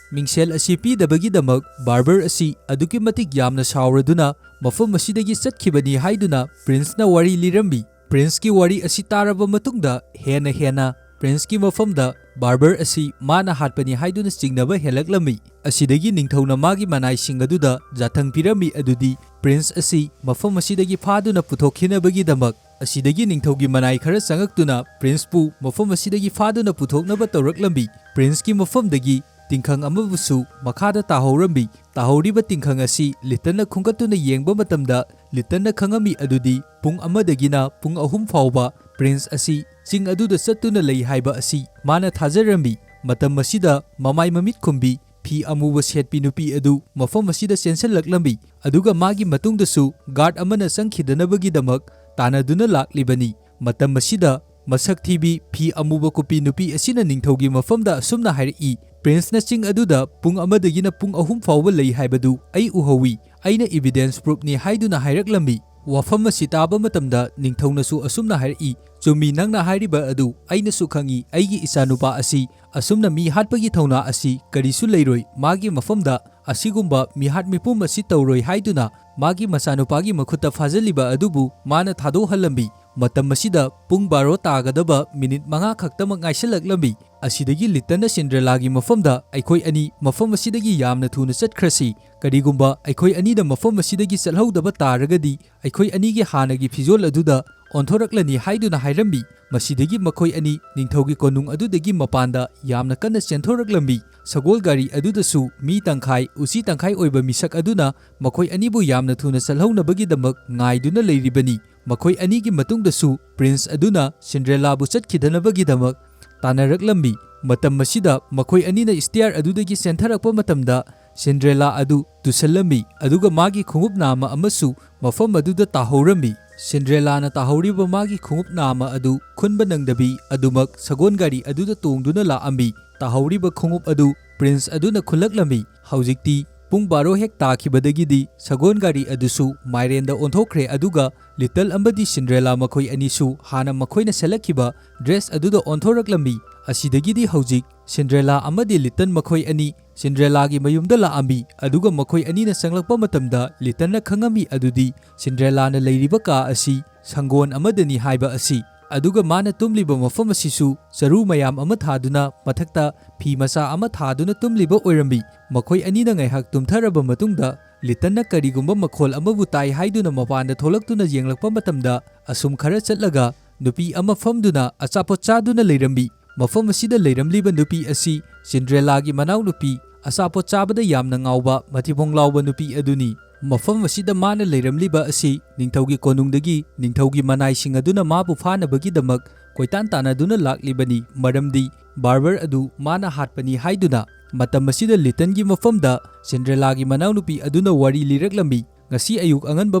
ꯃꯤꯡꯁꯦꯜ ꯑꯁꯤ ꯄꯤꯗꯕꯒꯤꯗꯃꯛ ꯕꯥꯔꯕꯔ ꯑꯁꯤ ꯑꯗꯨꯛꯀꯤ ꯃꯇꯤꯛ ꯌꯥꯝꯅ ꯁꯥꯎꯔꯗꯨꯅ ꯃꯐꯝ ꯑꯁꯤꯗꯒꯤ ꯆꯠꯈꯤꯕꯅꯤ ꯍꯥꯏꯗꯨꯅ ꯄ꯭ꯔꯤꯟꯁꯅ ꯋꯥꯔꯤ ꯂꯤꯔꯝꯃꯤ꯫ ꯄ꯭ꯔꯤꯟꯁꯀꯤ ꯋꯥꯔꯤ ꯑꯁꯤ ꯇꯥꯔꯕ ꯃꯇꯨꯡꯗ ꯍꯦꯟꯅ ꯄ꯭ꯔꯤꯟꯁꯀꯤ ꯃꯐꯝꯗ ꯕꯥꯔꯕꯔ ꯑꯁꯤ ꯃꯥꯅ ꯍꯥꯠꯄꯅꯤ ꯍꯥꯏꯗꯨꯅ ꯆꯤꯡꯅꯕ ꯍꯦꯜꯂꯛꯂꯝꯃꯤ꯫ ꯑꯁꯤꯗꯒꯤ ꯅꯤꯡꯊꯧꯅ ꯃꯥꯒꯤ ꯃꯅꯥꯏꯁꯤꯡ ꯑꯗꯨꯗ ꯖꯥꯊꯪ ꯄꯤꯔꯝꯃꯤ, ꯑꯗꯨꯗꯤ ꯄ꯭ꯔꯤꯟꯁ ꯑꯁꯤ ꯃꯐꯝ ꯑꯁꯤꯗꯒꯤ ꯐꯥꯗꯨꯅ ꯄꯨꯊꯣꯛꯈꯤꯅꯕꯒꯤꯗꯃꯛ꯫ ꯑꯁꯤꯗꯒꯤ ꯅꯤꯡꯊꯧꯒꯤ ꯃꯅꯥꯏ ꯈꯔ ꯆꯪꯉꯛꯇꯨꯅ ꯄ꯭ꯔꯤꯟꯁꯄꯨ ꯃꯐꯝ ꯑꯁꯤꯗꯒꯤ ꯐꯥꯗꯨꯅ ꯄꯨꯊꯣꯛꯅꯕ ꯇꯧꯔꯛꯂꯝꯃꯤ꯫ ꯄ꯭ꯔꯤꯟꯁꯀꯤ ꯃꯐꯝꯗꯒꯤ ꯇꯤꯡꯈꯪ ꯑꯃꯕꯨꯁꯨ ꯃꯈꯥꯗ ꯇꯥꯍꯧꯔꯝꯃꯤ꯫ ꯇꯥꯍꯧꯔꯤꯕ ꯇꯤꯡꯈꯪ ꯑꯁꯤ ꯂꯤꯇꯟꯅ ꯈꯨꯡꯒꯠꯇꯨꯅ ꯌꯦꯡꯕ ꯃꯇꯝꯗ ꯂꯤꯇꯟꯅ ꯈꯪꯉꯝꯃꯤ, ꯑꯗꯨꯗꯤ ꯄꯨꯡ 1ꯗꯒꯤꯅ ꯄꯨꯡ 3 ꯐꯥꯎꯕ ꯄ꯭ꯔꯤꯟꯁ ꯑꯁꯤ ꯆꯤꯡ ꯑꯗꯨꯗ ꯆꯠꯇꯨꯅ ꯂꯩ ꯍꯥꯏꯕ ꯑꯁꯤ ꯃꯥꯅ ꯊꯥꯖꯔꯝꯃꯤ꯫ ꯃꯇꯝ ꯑꯁꯤꯗ ꯃꯃꯥꯏ ꯃꯃꯤꯠ ꯈꯨꯝꯕꯤ, ꯐꯤ ꯑꯃꯨꯕ ꯁꯦꯠꯄꯤ ꯅꯨꯄꯤ ꯑꯗꯨ ꯃꯐꯝ ꯑꯁꯤꯗ ꯆꯦꯟꯁꯤꯜꯂꯛꯂꯝꯃꯤ, ꯑꯗꯨꯒ ꯃꯥꯒꯤ ꯃꯇꯨꯡꯗꯁꯨ ꯒꯥꯔꯗ ꯑꯃꯅ ꯆꯪꯈꯤꯗꯅꯕꯒꯤꯗꯃꯛ ꯇꯥꯟꯅꯗꯨꯅ ꯂꯥꯛꯂꯤꯕꯅꯤ꯫ ꯃꯇꯝ ꯑꯁꯤꯗ ꯃꯁꯛ ꯊꯤꯕꯤ ꯐꯤ ꯑꯃꯨꯕ ꯀꯨꯞꯄꯤ ꯅꯨꯄꯤ ꯑꯁꯤꯅ ꯅꯤꯡꯊꯧꯒꯤ ꯃꯐꯝꯗ ꯑꯁꯨꯝꯅ ꯍꯥꯏꯔꯛꯏ, ꯄ꯭ꯔꯤꯟꯁꯅ ꯆꯤꯡ ꯑꯗꯨꯗ ꯄꯨꯡ 1ꯗꯒꯤꯅ ꯄꯨꯡ 3 ꯐꯥꯎꯕ ꯂꯩ ꯍꯥꯏꯕꯗꯨ ꯑꯩ ꯎꯍꯧꯏ, ꯑꯩꯅ ꯏꯚꯤꯗꯦꯟꯁ ꯄ꯭ꯔꯨꯐꯅꯤ ꯍꯥꯏꯗꯨꯅ ꯍꯥꯏꯔꯛꯂꯝꯃꯤ꯫ ꯋꯥꯐꯝ ꯑꯁꯤ ꯇꯥꯕ ꯃꯇꯝꯗ ꯅꯤꯡꯊꯧꯅꯁꯨ ꯑꯁꯨꯝꯅ ꯍꯥꯏꯔꯛꯏ, ꯆꯨꯝꯃꯤ, ꯅꯪꯅ ꯍꯥꯏꯔꯤꯕ ꯑꯗꯨ ꯑꯩꯅꯁꯨ ꯈꯪꯏ, ꯑꯩꯒꯤ ꯏꯆꯥꯅꯨꯄꯥ ꯑꯁꯤ ꯑꯁꯨꯝꯅ ꯃꯤ ꯍꯥꯠꯄꯒꯤ ꯊꯧꯅꯥ ꯑꯁꯤ ꯀꯔꯤꯁꯨ ꯂꯩꯔꯣꯏ, ꯃꯥꯒꯤ ꯃꯐꯝꯗ ꯑꯁꯤꯒꯨꯝꯕ ꯃꯤꯍꯥꯠ ꯃꯤꯄꯨꯝ ꯑꯁꯤ ꯇꯧꯔꯣꯏ ꯍꯥꯏꯗꯨꯅ ꯃꯥꯒꯤ ꯃꯆꯥꯅꯨꯄꯥꯒꯤ ꯃꯈꯨꯠꯇ ꯐꯥꯖꯤꯜꯂꯤꯕ ꯑꯗꯨꯕꯨ ꯃꯥꯅ ꯊꯥꯗꯣꯛꯍꯜꯂꯝꯃꯤ꯫ ꯃꯇꯝ ꯑꯁꯤꯗ ꯄꯨꯡ 12 ꯇꯥꯒꯗꯕ ꯃꯤꯅꯤꯠ 5 ꯈꯛꯇꯃꯛ ꯉꯥꯏꯁꯤꯜꯂꯛꯂꯝꯃꯤ꯫ ꯑꯁꯤꯗꯒꯤ ꯂꯤꯇꯟꯅ ꯁꯤꯟꯗ꯭ꯔꯦꯂꯥꯒꯤ ꯃꯐꯝꯗ, ꯑꯩꯈꯣꯏ ꯑꯅꯤ ꯃꯐꯝ ꯑꯁꯤꯗꯒꯤ ꯌꯥꯝꯅ ꯊꯨꯅ ꯆꯠꯈ꯭ꯔꯁꯤ, ꯀꯔꯤꯒꯨꯝꯕ ꯑꯩꯈꯣꯏ ꯑꯅꯤꯅ ꯃꯐꯝ ꯑꯁꯤꯗꯒꯤ ꯆꯠꯍꯧꯗꯕ ꯇꯥꯔꯒꯗꯤ ꯑꯩꯈꯣꯏ ꯑꯅꯤꯒꯤ ꯍꯥꯟꯅꯒꯤ ꯐꯤꯖꯣꯜ ꯑꯗꯨꯗ ꯑꯣꯟꯊꯣꯔꯛꯂꯅꯤ ꯍꯥꯏꯗꯨꯅ ꯍꯥꯏꯔꯝꯃꯤ꯫ ꯃꯁꯤꯗꯒꯤ ꯃꯈꯣꯏ ꯑꯅꯤ ꯅꯤꯡꯊꯧꯒꯤ ꯀꯣꯅꯨꯡ ꯑꯗꯨꯗꯒꯤ ꯃꯄꯥꯟꯗ ꯌꯥꯝꯅ ꯀꯟꯅ ꯆꯦꯟꯊꯣꯔꯛꯂꯝꯃꯤ꯫ ꯁꯒꯣꯜ ꯒꯥꯔꯤ ꯑꯗꯨꯗꯁꯨ ꯃꯤ ꯇꯪꯈꯥꯏ ꯎꯆꯤ ꯇꯪꯈꯥꯏ ꯑꯣꯏꯕ ꯃꯤꯁꯛ ꯑꯗꯨꯅ ꯃꯈꯣꯏ ꯑꯅꯤꯕꯨ ꯌꯥꯝꯅ ꯊꯨꯅ ꯆꯠꯍꯧꯅꯕꯒꯤꯗꯃꯛ ꯉꯥꯏꯗꯨꯅ ꯂꯩꯔꯤꯕꯅꯤ꯫ ꯃꯈꯣꯏ ꯑꯅꯤꯒꯤ ꯃꯇꯨꯡꯗꯁꯨ ꯄ꯭ꯔꯤꯟꯁ ꯑꯗꯨꯅ ꯁꯤꯟꯗ꯭ꯔꯦꯂꯥꯕꯨ ꯆꯠꯈꯤꯗꯅꯕꯒꯤꯗꯃꯛ ꯇꯥꯟꯅꯔꯛꯂꯝꯃꯤ꯫ ꯃꯇꯝ ꯑꯁꯤꯗ ꯃꯈꯣꯏ ꯑꯅꯤꯅ ꯁ꯭ꯇꯤꯌꯥꯔ ꯑꯗꯨꯗꯒꯤ ꯆꯦꯟꯊꯔꯛꯄ ꯃꯇꯝꯗ ꯁꯤꯟꯗ꯭ꯔꯦꯂꯥ ꯑꯗꯨ ꯇꯨꯁꯜꯂꯝꯃꯤ, ꯑꯗꯨꯒ ꯃꯥꯒꯤ ꯈꯣꯡꯎꯞ ꯅꯥꯝꯃ ꯑꯃꯁꯨ ꯃꯐꯝ ꯑꯗꯨꯗ ꯇꯥꯍꯧꯔꯝꯃꯤ꯫ ꯁꯤꯟꯗ꯭ꯔꯦꯂꯥꯅ ꯇꯥꯍꯧꯔꯤꯕ ꯃꯥꯒꯤ ꯈꯣꯡꯎꯞ ꯅꯥꯝꯃ ꯑꯗꯨ ꯈꯨꯟꯕ ꯅꯪꯗꯕꯤ ꯑꯗꯨꯃꯛ ꯁꯒꯣꯜ ꯒꯥꯔꯤ ꯑꯗꯨꯗ ꯇꯣꯡꯗꯨꯅ ꯂꯥꯛꯑꯝꯃꯤ꯫ ꯇꯥꯍꯧꯔꯤꯕ ꯈꯣꯡꯎꯞ ꯑꯗꯨ ꯄ꯭ꯔꯤꯟꯁ ꯑꯗꯨꯅ ꯈꯨꯜꯂꯛꯂꯝꯃꯤ꯫ ꯍꯧꯖꯤꯛꯇꯤ ꯄꯨꯡ 12 ꯍꯦꯛ ꯇꯥꯈꯤꯕꯗꯒꯤꯗꯤ ꯁꯒꯣꯜ ꯒꯥꯔꯤ ꯑꯗꯨꯁꯨ ꯃꯥꯏꯔꯦꯟꯗ ꯑꯣꯟꯊꯣꯛꯈ꯭ꯔꯦ, ꯑꯗꯨꯒ ꯂꯤꯇꯜ ꯑꯃꯗꯤ ꯁꯤꯟꯗ꯭ꯔꯦꯂꯥ ꯃꯈꯣꯏ ꯑꯅꯤꯁꯨ ꯍꯥꯟꯅ ꯃꯈꯣꯏꯅ ꯁꯦꯠꯂꯛꯈꯤꯕ ꯗ꯭ꯔꯦꯁ ꯑꯗꯨꯗ ꯑꯣꯟꯊꯣꯔꯛꯂꯝꯃꯤ꯫ ꯑꯁꯤꯗꯒꯤꯗꯤ ꯍꯧꯖꯤꯛ ꯁꯤꯟꯗ꯭ꯔꯦꯂꯥ ꯑꯃꯗꯤ ꯂꯤꯇꯜ ꯃꯈꯣꯏ ꯑꯅꯤ ꯁꯤꯟꯗ꯭ꯔꯦꯂꯥꯒꯤ ꯃꯌꯨꯝꯗ ꯂꯥꯛꯑꯝꯃꯤ, ꯑꯗꯨꯒ ꯃꯈꯣꯏ ꯑꯅꯤꯅ ꯆꯪꯂꯛꯄ ꯃꯇꯝꯗ ꯂꯤꯇꯜꯅ ꯈꯪꯉꯝꯃꯤ, ꯑꯗꯨꯗꯤ ꯁꯤꯟꯗ꯭ꯔꯦꯂꯥꯅ ꯂꯩꯔꯤꯕ ꯀꯥ ꯑꯁꯤ ꯁꯪꯒꯣꯟ ꯑꯃꯗꯅꯤ ꯍꯥꯏꯕ ꯑꯁꯤ꯫ ꯑꯗꯨꯒ ꯃꯥꯅ ꯇꯨꯝꯂꯤꯕ ꯃꯐꯝ ꯑꯁꯤꯁꯨ ꯆꯔꯨ ꯃꯌꯥꯝ ꯑꯃ ꯊꯥꯗꯨꯅ ꯃꯊꯛꯇ ꯐꯤ ꯃꯆꯥ ꯑꯃ ꯊꯥꯗꯨꯅ ꯇꯨꯝꯂꯤꯕ ꯑꯣꯏꯔꯝꯃꯤ꯫ ꯃꯈꯣꯏ ꯑꯅꯤꯅ ꯉꯥꯏꯍꯥꯛ ꯇꯨꯝꯊꯔꯕ ꯃꯇꯨꯡꯗ ꯂꯤꯇꯟꯅ ꯀꯔꯤꯒꯨꯝꯕ ꯃꯈꯣꯜ ꯑꯃꯕꯨ ꯇꯥꯏ ꯍꯥꯏꯗꯨꯅ ꯃꯄꯥꯟꯗ ꯊꯣꯛꯂꯛꯇꯨꯅ ꯌꯦꯡꯂꯛꯄ ꯃꯇꯝꯗ ꯑꯁꯨꯝ ꯈꯔ ꯆꯠꯂꯒ ꯅꯨꯄꯤ ꯑꯃ ꯐꯝꯗꯨꯅ ꯑꯆꯥꯄꯣꯠ ꯆꯥꯗꯨꯅ ꯂꯩꯔꯝꯃꯤ꯫ ꯃꯐꯝ ꯑꯁꯤꯗ ꯂꯩꯔꯝꯂꯤꯕ ꯅꯨꯄꯤ ꯑꯁꯤ ꯁꯤꯟꯗ꯭ꯔꯦꯂꯥꯒꯤ ꯃꯅꯥꯎꯅꯨꯄꯤ, ꯑꯆꯥꯄꯣꯠ ꯆꯥꯕꯗ ꯌꯥꯝꯅ ꯉꯥꯎꯕ ꯃꯊꯤꯕꯣꯡ ꯂꯥꯎꯕ ꯅꯨꯄꯤ ꯑꯗꯨꯅꯤ꯫ ꯃꯐꯝ ꯑꯁꯤꯗ ꯃꯥꯅ ꯂꯩꯔꯝꯂꯤꯕ ꯑꯁꯤ ꯅꯤꯡꯊꯧꯒꯤ ꯀꯣꯅꯨꯡꯗꯒꯤ ꯅꯤꯡꯊꯧꯒꯤ ꯃꯅꯥꯏꯁꯤꯡ ꯑꯗꯨꯅ ꯃꯥꯕꯨ ꯐꯥꯅꯕꯒꯤꯗꯃꯛ ꯀꯣꯏꯇꯥꯟ ꯇꯥꯟꯅꯗꯨꯅ ꯂꯥꯛꯂꯤꯕꯅꯤ, ꯃꯔꯝꯗꯤ ꯕꯥꯔꯕꯔ ꯑꯗꯨ ꯃꯥꯅ ꯍꯥꯠꯄꯅꯤ ꯍꯥꯏꯗꯨꯅ꯫ ꯃꯇꯝ ꯑꯁꯤꯗ ꯂꯤꯇꯟꯒꯤ ꯃꯐꯝꯗ ꯁꯤꯟꯗ꯭ꯔꯦꯂꯥꯒꯤ ꯃꯅꯥꯎꯅꯨꯄꯤ ꯑꯗꯨꯅ ꯋꯥꯔꯤ ꯂꯤꯔꯛꯂꯝꯃꯤ꯫ ꯉꯁꯤ ꯑꯌꯨꯛ ꯑꯉꯟꯕ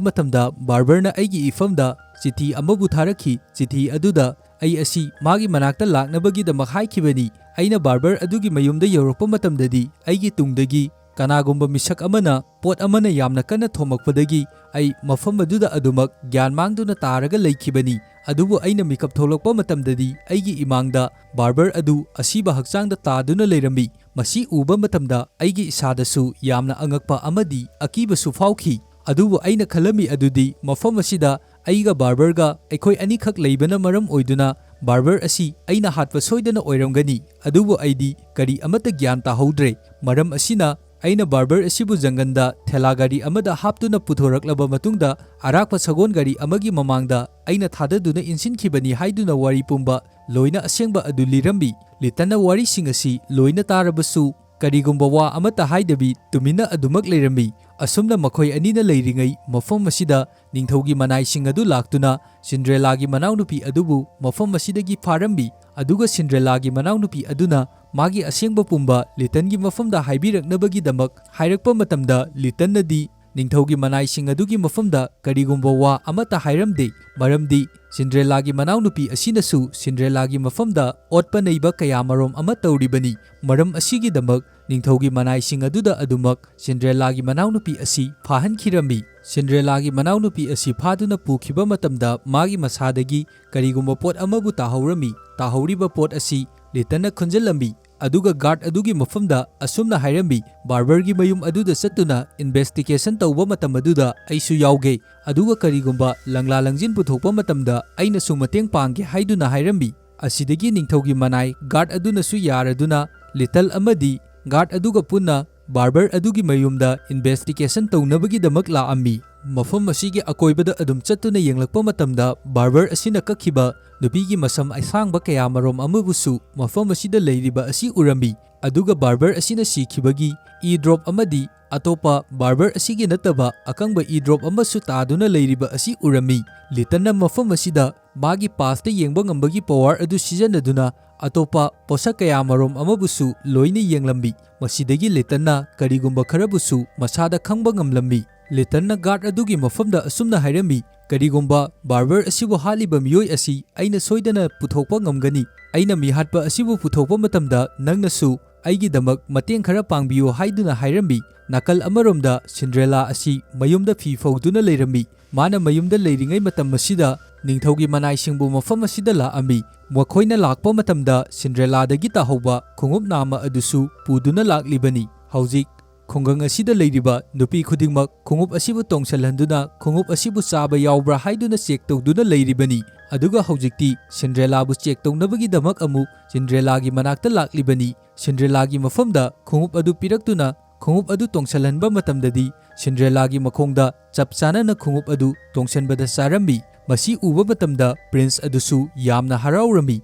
ꯃꯇꯝꯗ ꯕꯥꯔꯕꯔꯅ ꯑꯩꯒꯤ ꯏꯐꯝꯗ ꯆꯤꯊꯤ ꯑꯃꯕꯨ ꯊꯥꯔꯛꯈꯤ꯫ ꯆꯤꯊꯤ ꯑꯗꯨꯗ ꯑꯩ ꯑꯁꯤ ꯃꯥꯒꯤ ꯃꯅꯥꯛꯇ ꯂꯥꯛꯅꯕꯒꯤꯗꯃꯛ ꯍꯥꯏꯈꯤꯕꯅꯤ꯫ ꯑꯩꯅ ꯕꯥꯔꯕꯔ ꯑꯗꯨꯒꯤ ꯃꯌꯨꯝꯗ ꯌꯧꯔꯛꯄ ꯃꯇꯝꯗꯗꯤ ꯑꯩꯒꯤ ꯇꯨꯡꯗꯒꯤ ꯀꯅꯥꯒꯨꯝꯕ ꯃꯤꯁꯛ ꯑꯃꯅ ꯄꯣꯠ ꯑꯃꯅ ꯌꯥꯝꯅ ꯀꯟꯅ ꯊꯣꯝꯃꯛꯄꯗꯒꯤ ꯑꯩ ꯃꯐꯝ ꯑꯗꯨꯗ ꯑꯗꯨꯃꯛ ꯒ꯭ꯌꯥꯟ ꯃꯥꯡꯗꯨꯅ ꯇꯥꯔꯒ ꯂꯩꯈꯤꯕꯅꯤ꯫ ꯑꯗꯨꯕꯨ ꯑꯩꯅ ꯃꯤꯀꯞ ꯊꯣꯛꯂꯛꯄ ꯃꯇꯝꯗꯗꯤ ꯑꯩꯒꯤ ꯏꯃꯥꯡꯗ ꯕꯥꯔꯕꯔ ꯑꯗꯨ ꯑꯁꯤꯕ ꯍꯛꯆꯥꯡꯗ ꯇꯥꯗꯨꯅ ꯂꯩꯔꯝꯃꯤ꯫ ꯃꯁꯤ ꯎꯕ ꯃꯇꯝꯗ ꯑꯩꯒꯤ ꯏꯁꯥꯗꯁꯨ ꯌꯥꯝꯅ ꯑꯉꯛꯄ ꯑꯃꯗꯤ ꯑꯀꯤꯕꯁꯨ ꯐꯥꯎꯈꯤ꯫ ꯑꯗꯨꯕꯨ ꯑꯩꯅ ꯈꯜꯂꯝꯃꯤ ꯑꯗꯨꯗꯤ ꯃꯐꯝ ꯑꯁꯤꯗ ꯑꯩꯒ ꯕꯥꯔꯕꯔꯒ ꯑꯩꯈꯣꯏ ꯑꯅꯤꯈꯛ ꯂꯩꯕꯅ ꯃꯔꯝ ꯑꯣꯏꯗꯨꯅ ꯕꯥꯔꯕꯔ ꯑꯁꯤ ꯑꯩꯅ ꯍꯥꯠꯄ ꯁꯣꯏꯗꯅ ꯑꯣꯏꯔꯝꯒꯅꯤ꯫ ꯑꯗꯨꯕꯨ ꯑꯩꯗꯤ ꯀꯔꯤ ꯑꯃꯠꯇ ꯒ꯭ꯌꯥꯟ ꯇꯥꯍꯧꯗ꯭ꯔꯦ꯫ ꯃꯔꯝ ꯑꯁꯤꯅ ꯑꯩꯅ ꯕꯥꯔꯕꯔ ꯑꯁꯤꯕꯨ ꯖꯪꯒꯟꯗ ꯊꯦꯂꯥ ꯒꯥꯔꯤ ꯑꯃꯗ ꯍꯥꯞꯇꯨꯅ ꯄꯨꯊꯣꯔꯛꯂꯕ ꯃꯇꯨꯡꯗ ꯑꯔꯥꯛꯄ ꯁꯒꯣꯜ ꯒꯥꯔꯤ ꯑꯃꯒꯤ ꯃꯃꯥꯡꯗ ꯑꯩꯅ ꯊꯥꯗꯗꯨꯅ ꯏꯟꯁꯤꯟꯈꯤꯕꯅꯤ ꯍꯥꯏꯗꯨꯅ ꯋꯥꯔꯤ ꯄꯨꯝꯕ ꯂꯣꯏꯅ ꯑꯁꯦꯡꯕ ꯑꯗꯨ ꯂꯤꯔꯝꯃꯤ꯫ ꯂꯤꯇꯟꯅ ꯋꯥꯔꯤꯁꯤꯡ ꯑꯁꯤ ꯂꯣꯏꯅ ꯇꯥꯔꯕꯁꯨ ꯀꯔꯤꯒꯨꯝꯕ ꯋꯥ ꯑꯃꯠꯇ ꯍꯥꯏꯗꯕꯤ ꯇꯨꯃꯤꯟꯅ ꯑꯗꯨꯃꯛ ꯂꯩꯔꯝꯃꯤ꯫ ꯑꯁꯨꯝꯅ ꯃꯈꯣꯏ ꯑꯅꯤꯅ ꯂꯩꯔꯤꯉꯩ ꯃꯐꯝ ꯑꯁꯤꯗ ꯅꯤꯡꯊꯧꯒꯤ ꯃꯅꯥꯏꯁꯤꯡ ꯑꯗꯨ ꯂꯥꯛꯇꯨꯅ ꯁꯤꯟꯗ꯭ꯔꯦꯂꯥꯒꯤ ꯃꯅꯥꯎꯅꯨꯄꯤ ꯑꯗꯨꯕꯨ ꯃꯐꯝ ꯑꯁꯤꯗꯒꯤ ꯐꯥꯔꯝꯃꯤ꯫ ꯑꯗꯨꯒ ꯁꯤꯟꯗ꯭ꯔꯦꯂꯥꯒꯤ ꯃꯅꯥꯎꯅꯨꯄꯤ ꯑꯗꯨꯅ ꯃꯥꯒꯤ ꯑꯁꯦꯡꯕ ꯄꯨꯝꯕ ꯂꯤꯇꯟꯒꯤ ꯃꯐꯝꯗ ꯍꯥꯏꯕꯤꯔꯛꯅꯕꯒꯤꯗꯃꯛ ꯍꯥꯏꯔꯛꯄ ꯃꯇꯝꯗ ꯂꯤꯇꯟꯅꯗꯤ ꯅꯤꯡꯊꯧꯒꯤ ꯃꯅꯥꯏꯁꯤꯡ ꯑꯗꯨꯒꯤ ꯃꯐꯝꯗ ꯀꯔꯤꯒꯨꯝꯕ ꯋꯥ ꯑꯃꯠꯇ ꯍꯥꯏꯔꯝꯗꯦ, ꯃꯔꯝꯗꯤ ꯁꯤꯟꯗ꯭ꯔꯦꯂꯥꯒꯤ ꯃꯅꯥꯎꯅꯨꯄꯤ ꯑꯁꯤꯅꯁꯨ ꯁꯤꯟꯗ꯭ꯔꯦꯂꯥꯒꯤ ꯃꯐꯝꯗ ꯑꯣꯠꯄ ꯅꯩꯕ ꯀꯌꯥꯃꯔꯣꯝ ꯑꯃ ꯇꯧꯔꯤꯕꯅꯤ꯫ ꯃꯔꯝ ꯑꯁꯤꯒꯤꯗꯃꯛ ꯅꯤꯡꯊꯧꯒꯤ ꯃꯅꯥꯏꯁꯤꯡ ꯑꯗꯨꯗ ꯑꯗꯨꯃꯛ ꯁꯤꯟꯗ꯭ꯔꯦꯂꯥꯒꯤ ꯃꯅꯥꯎꯅꯨꯄꯤ ꯑꯁꯤ ꯐꯥꯍꯟꯈꯤꯔꯝꯃꯤ꯫ ꯁꯤꯟꯗ꯭ꯔꯦꯂꯥꯒꯤ ꯃꯅꯥꯎꯅꯨꯄꯤ ꯑꯁꯤ ꯐꯥꯗꯨꯅ ꯄꯨꯈꯤꯕ ꯃꯇꯝꯗ ꯃꯥꯒꯤ ꯃꯁꯥꯗꯒꯤ ꯀꯔꯤꯒꯨꯝꯕ ꯄꯣꯠ ꯑꯃꯕꯨ ꯇꯥꯍꯧꯔꯝꯃꯤ꯫ ꯇꯥꯍꯧꯔꯤꯕ ꯄꯣꯠ ꯑꯁꯤ ꯂꯤꯇꯟꯅ ꯈꯨꯟꯖꯤꯜꯂꯝꯃꯤ꯫ ꯑꯗꯨꯒ ꯒꯥꯔꯗ ꯑꯗꯨꯒꯤ ꯃꯐꯝꯗ ꯑꯁꯨꯝꯅ ꯍꯥꯏꯔꯝꯃꯤ, ꯕꯥꯔꯕꯔꯒꯤ ꯃꯌꯨꯝ ꯑꯗꯨꯗ ꯆꯠꯇꯨꯅ ꯏꯟꯚꯦꯁꯇꯤꯒꯦꯁꯟ ꯇꯧꯕ ꯃꯇꯝ ꯑꯗꯨꯗ ꯑꯩꯁꯨ ꯌꯥꯎꯒꯦ, ꯑꯗꯨꯒ ꯀꯔꯤꯒꯨꯝꯕ ꯂꯪꯂꯥ ꯂꯪꯖꯤꯟ ꯄꯨꯊꯣꯛꯄ ꯃꯇꯝꯗ ꯑꯩꯅꯁꯨ ꯃꯇꯦꯡ ꯄꯥꯡꯒꯦ ꯍꯥꯏꯗꯨꯅ ꯍꯥꯏꯔꯝꯃꯤ꯫ ꯑꯁꯤꯗꯒꯤ ꯅꯤꯡꯊꯧꯒꯤ ꯃꯅꯥꯏ ꯒꯥꯔꯗ ꯑꯗꯨꯅꯁꯨ ꯌꯥꯔꯗꯨꯅ ꯂꯤꯇꯜ ꯑꯃꯗꯤ ꯒꯥꯔꯗ ꯑꯗꯨꯒ ꯄꯨꯟꯅ ꯕꯥꯔꯕꯔ ꯑꯗꯨꯒꯤ ꯃꯌꯨꯝꯗ ꯏꯟꯚꯦꯁꯇꯤꯒꯦꯁꯟ ꯇꯧꯅꯕꯒꯤꯗꯃꯛ ꯂꯥꯛꯑꯝꯃꯤ꯫ ꯃꯐꯝ ꯑꯁꯤꯒꯤ ꯑꯀꯣꯏꯕꯗ ꯑꯗꯨꯝ ꯆꯠꯇꯨꯅ ꯌꯦꯡꯂꯛꯄ ꯃꯇꯝꯗ ꯕꯥꯔꯕꯔ ꯑꯁꯤꯅ ꯀꯛꯈꯤꯕ ꯅꯨꯄꯤꯒꯤ ꯃꯁꯝ ꯑꯁꯥꯡꯕ ꯀꯌꯥꯃꯔꯣꯝ ꯑꯃꯕꯨꯁꯨ ꯃꯐꯝ ꯑꯁꯤꯗ ꯂꯩꯔꯤꯕ ꯑꯁꯤ ꯎꯔꯝꯃꯤ꯫ ꯑꯗꯨꯒ ꯕꯥꯔꯕꯔ ꯑꯁꯤꯅ ꯁꯤꯈꯤꯕꯒꯤ ꯏ ꯗ꯭ꯔꯣꯞ ꯑꯃꯗꯤ ꯑꯇꯣꯞꯄ ꯕꯥꯔꯕꯔ ꯑꯁꯤꯒꯤ ꯅꯠꯇꯕ ꯑꯀꯪꯕ ꯏ ꯗ꯭ꯔꯣꯞ ꯑꯃꯁꯨ ꯇꯥꯗꯨꯅ ꯂꯩꯔꯤꯕ ꯑꯁꯤ ꯎꯔꯝꯃꯤ꯫ ꯂꯤꯇꯟꯅ ꯃꯐꯝ ꯑꯁꯤꯗ ꯃꯥꯒꯤ ꯄꯥꯁꯇ ꯌꯦꯡꯕ ꯉꯝꯕꯒꯤ ꯄꯋꯥꯔ ꯑꯗꯨ ꯁꯤꯖꯤꯟꯅꯗꯨꯅ ꯑꯇꯣꯞꯄ ꯄꯣꯠꯁꯛ ꯀꯌꯥꯃꯔꯣꯝ ꯑꯃꯕꯨꯁꯨ ꯂꯣꯏꯅ ꯌꯦꯡꯂꯝꯃꯤ꯫ ꯃꯁꯤꯗꯒꯤ ꯂꯤꯇꯟꯅ ꯀꯔꯤꯒꯨꯝꯕ ꯈꯔꯕꯨꯁꯨ ꯃꯁꯥꯗ ꯈꯪꯕ ꯉꯝꯂꯝꯃꯤ꯫ ꯂꯤꯇꯟꯅ ꯒꯥꯔꯗ ꯑꯗꯨꯒꯤ ꯃꯐꯝꯗ ꯑꯁꯨꯝꯅ ꯍꯥꯏꯔꯝꯃꯤ, ꯀꯔꯤꯒꯨꯝꯕ ꯕꯥꯔꯕꯔ ꯑꯁꯤꯕꯨ ꯍꯥꯠꯂꯤꯕ ꯃꯤꯑꯣꯏ ꯑꯁꯤ ꯑꯩꯅ ꯁꯣꯏꯗꯅ ꯄꯨꯊꯣꯛꯄ ꯉꯝꯒꯅꯤ꯫ ꯑꯩꯅ ꯃꯤꯍꯥꯠꯄ ꯑꯁꯤꯕꯨ ꯄꯨꯊꯣꯛꯄ ꯃꯇꯝꯗ ꯅꯪꯅꯁꯨ ꯑꯩꯒꯤꯗꯃꯛ ꯃꯇꯦꯡ ꯈꯔ ꯄꯥꯡꯕꯤꯌꯨ ꯍꯥꯏꯗꯨꯅ ꯍꯥꯏꯔꯝꯃꯤ꯫ ꯅꯥꯀꯜ ꯑꯃꯔꯣꯝꯗ ꯁꯤꯟꯗ꯭ꯔꯦꯂꯥ ꯑꯁꯤ ꯃꯌꯨꯝꯗ ꯐꯤ ꯐꯧꯗꯨꯅ ꯂꯩꯔꯝꯃꯤ꯫ ꯃꯥꯅ ꯃꯌꯨꯝꯗ ꯂꯩꯔꯤꯉꯩ ꯃꯇꯝ ꯑꯁꯤꯗ ꯅꯤꯡꯊꯧꯒꯤ ꯃꯅꯥꯏꯁꯤꯡꯕꯨ ꯃꯐꯝ ꯑꯁꯤꯗ ꯂꯥꯛꯑꯝꯃꯤ꯫ ꯃꯈꯣꯏꯅ ꯂꯥꯛꯄ ꯃꯇꯝꯗ ꯁꯤꯟꯗ꯭ꯔꯦꯂꯥꯗꯒꯤ ꯇꯥꯍꯧꯕ ꯈꯣꯡꯎꯞ ꯅꯥꯝꯃ ꯑꯗꯨꯁꯨ ꯄꯨꯗꯨꯅ ꯂꯥꯛꯂꯤꯕꯅꯤ꯫ ꯍꯧꯖꯤꯛ ꯈꯨꯡꯒꯪ ꯑꯁꯤꯗ ꯂꯩꯔꯤꯕ ꯅꯨꯄꯤ ꯈꯨꯗꯤꯡꯃꯛ ꯈꯣꯡꯎꯞ ꯑꯁꯤꯕꯨ ꯇꯣꯡꯁꯤꯜꯍꯟꯗꯨꯅ ꯈꯣꯡꯎꯞ ꯑꯁꯤꯕꯨ ꯆꯥꯕ ꯌꯥꯎꯕ꯭ꯔꯥ ꯍꯥꯏꯗꯨꯅ ꯆꯦꯛ ꯇꯧꯗꯨꯅ ꯂꯩꯔꯤꯕꯅꯤ꯫ ꯑꯗꯨꯒ ꯍꯧꯖꯤꯛꯇꯤ ꯁꯤꯟꯗ꯭ꯔꯦꯂꯥꯕꯨ ꯆꯦꯛ ꯇꯧꯅꯕꯒꯤꯗꯃꯛ ꯑꯃꯨꯛ ꯁꯤꯟꯗ꯭ꯔꯦꯂꯥꯒꯤ ꯃꯅꯥꯛꯇ ꯂꯥꯛꯂꯤꯕꯅꯤ꯫ ꯁꯤꯟꯗ꯭ꯔꯦꯂꯥꯒꯤ ꯃꯐꯝꯗ ꯈꯣꯡꯎꯞ ꯑꯗꯨ ꯄꯤꯔꯛꯇꯨꯅ ꯈꯣꯡꯎꯞ ꯑꯗꯨ ꯇꯣꯡꯁꯤꯜꯍꯟꯕ ꯃꯇꯝꯗꯗꯤ ꯁꯤꯟꯗ꯭ꯔꯦꯂꯥꯒꯤ ꯃꯈꯣꯡꯗ ꯆꯞ ꯆꯥꯅꯅ ꯈꯣꯡꯎꯞ ꯑꯗꯨ ꯇꯣꯡꯁꯤꯟꯕꯗ ꯆꯥꯔꯝꯃꯤ꯫ ꯃꯁꯤ ꯎꯕ ꯃꯇꯝꯗ ꯄ꯭ꯔꯤꯟꯁ ꯑꯗꯨꯁꯨ ꯌꯥꯝꯅ ꯍꯔꯥꯎꯔꯝꯃꯤ,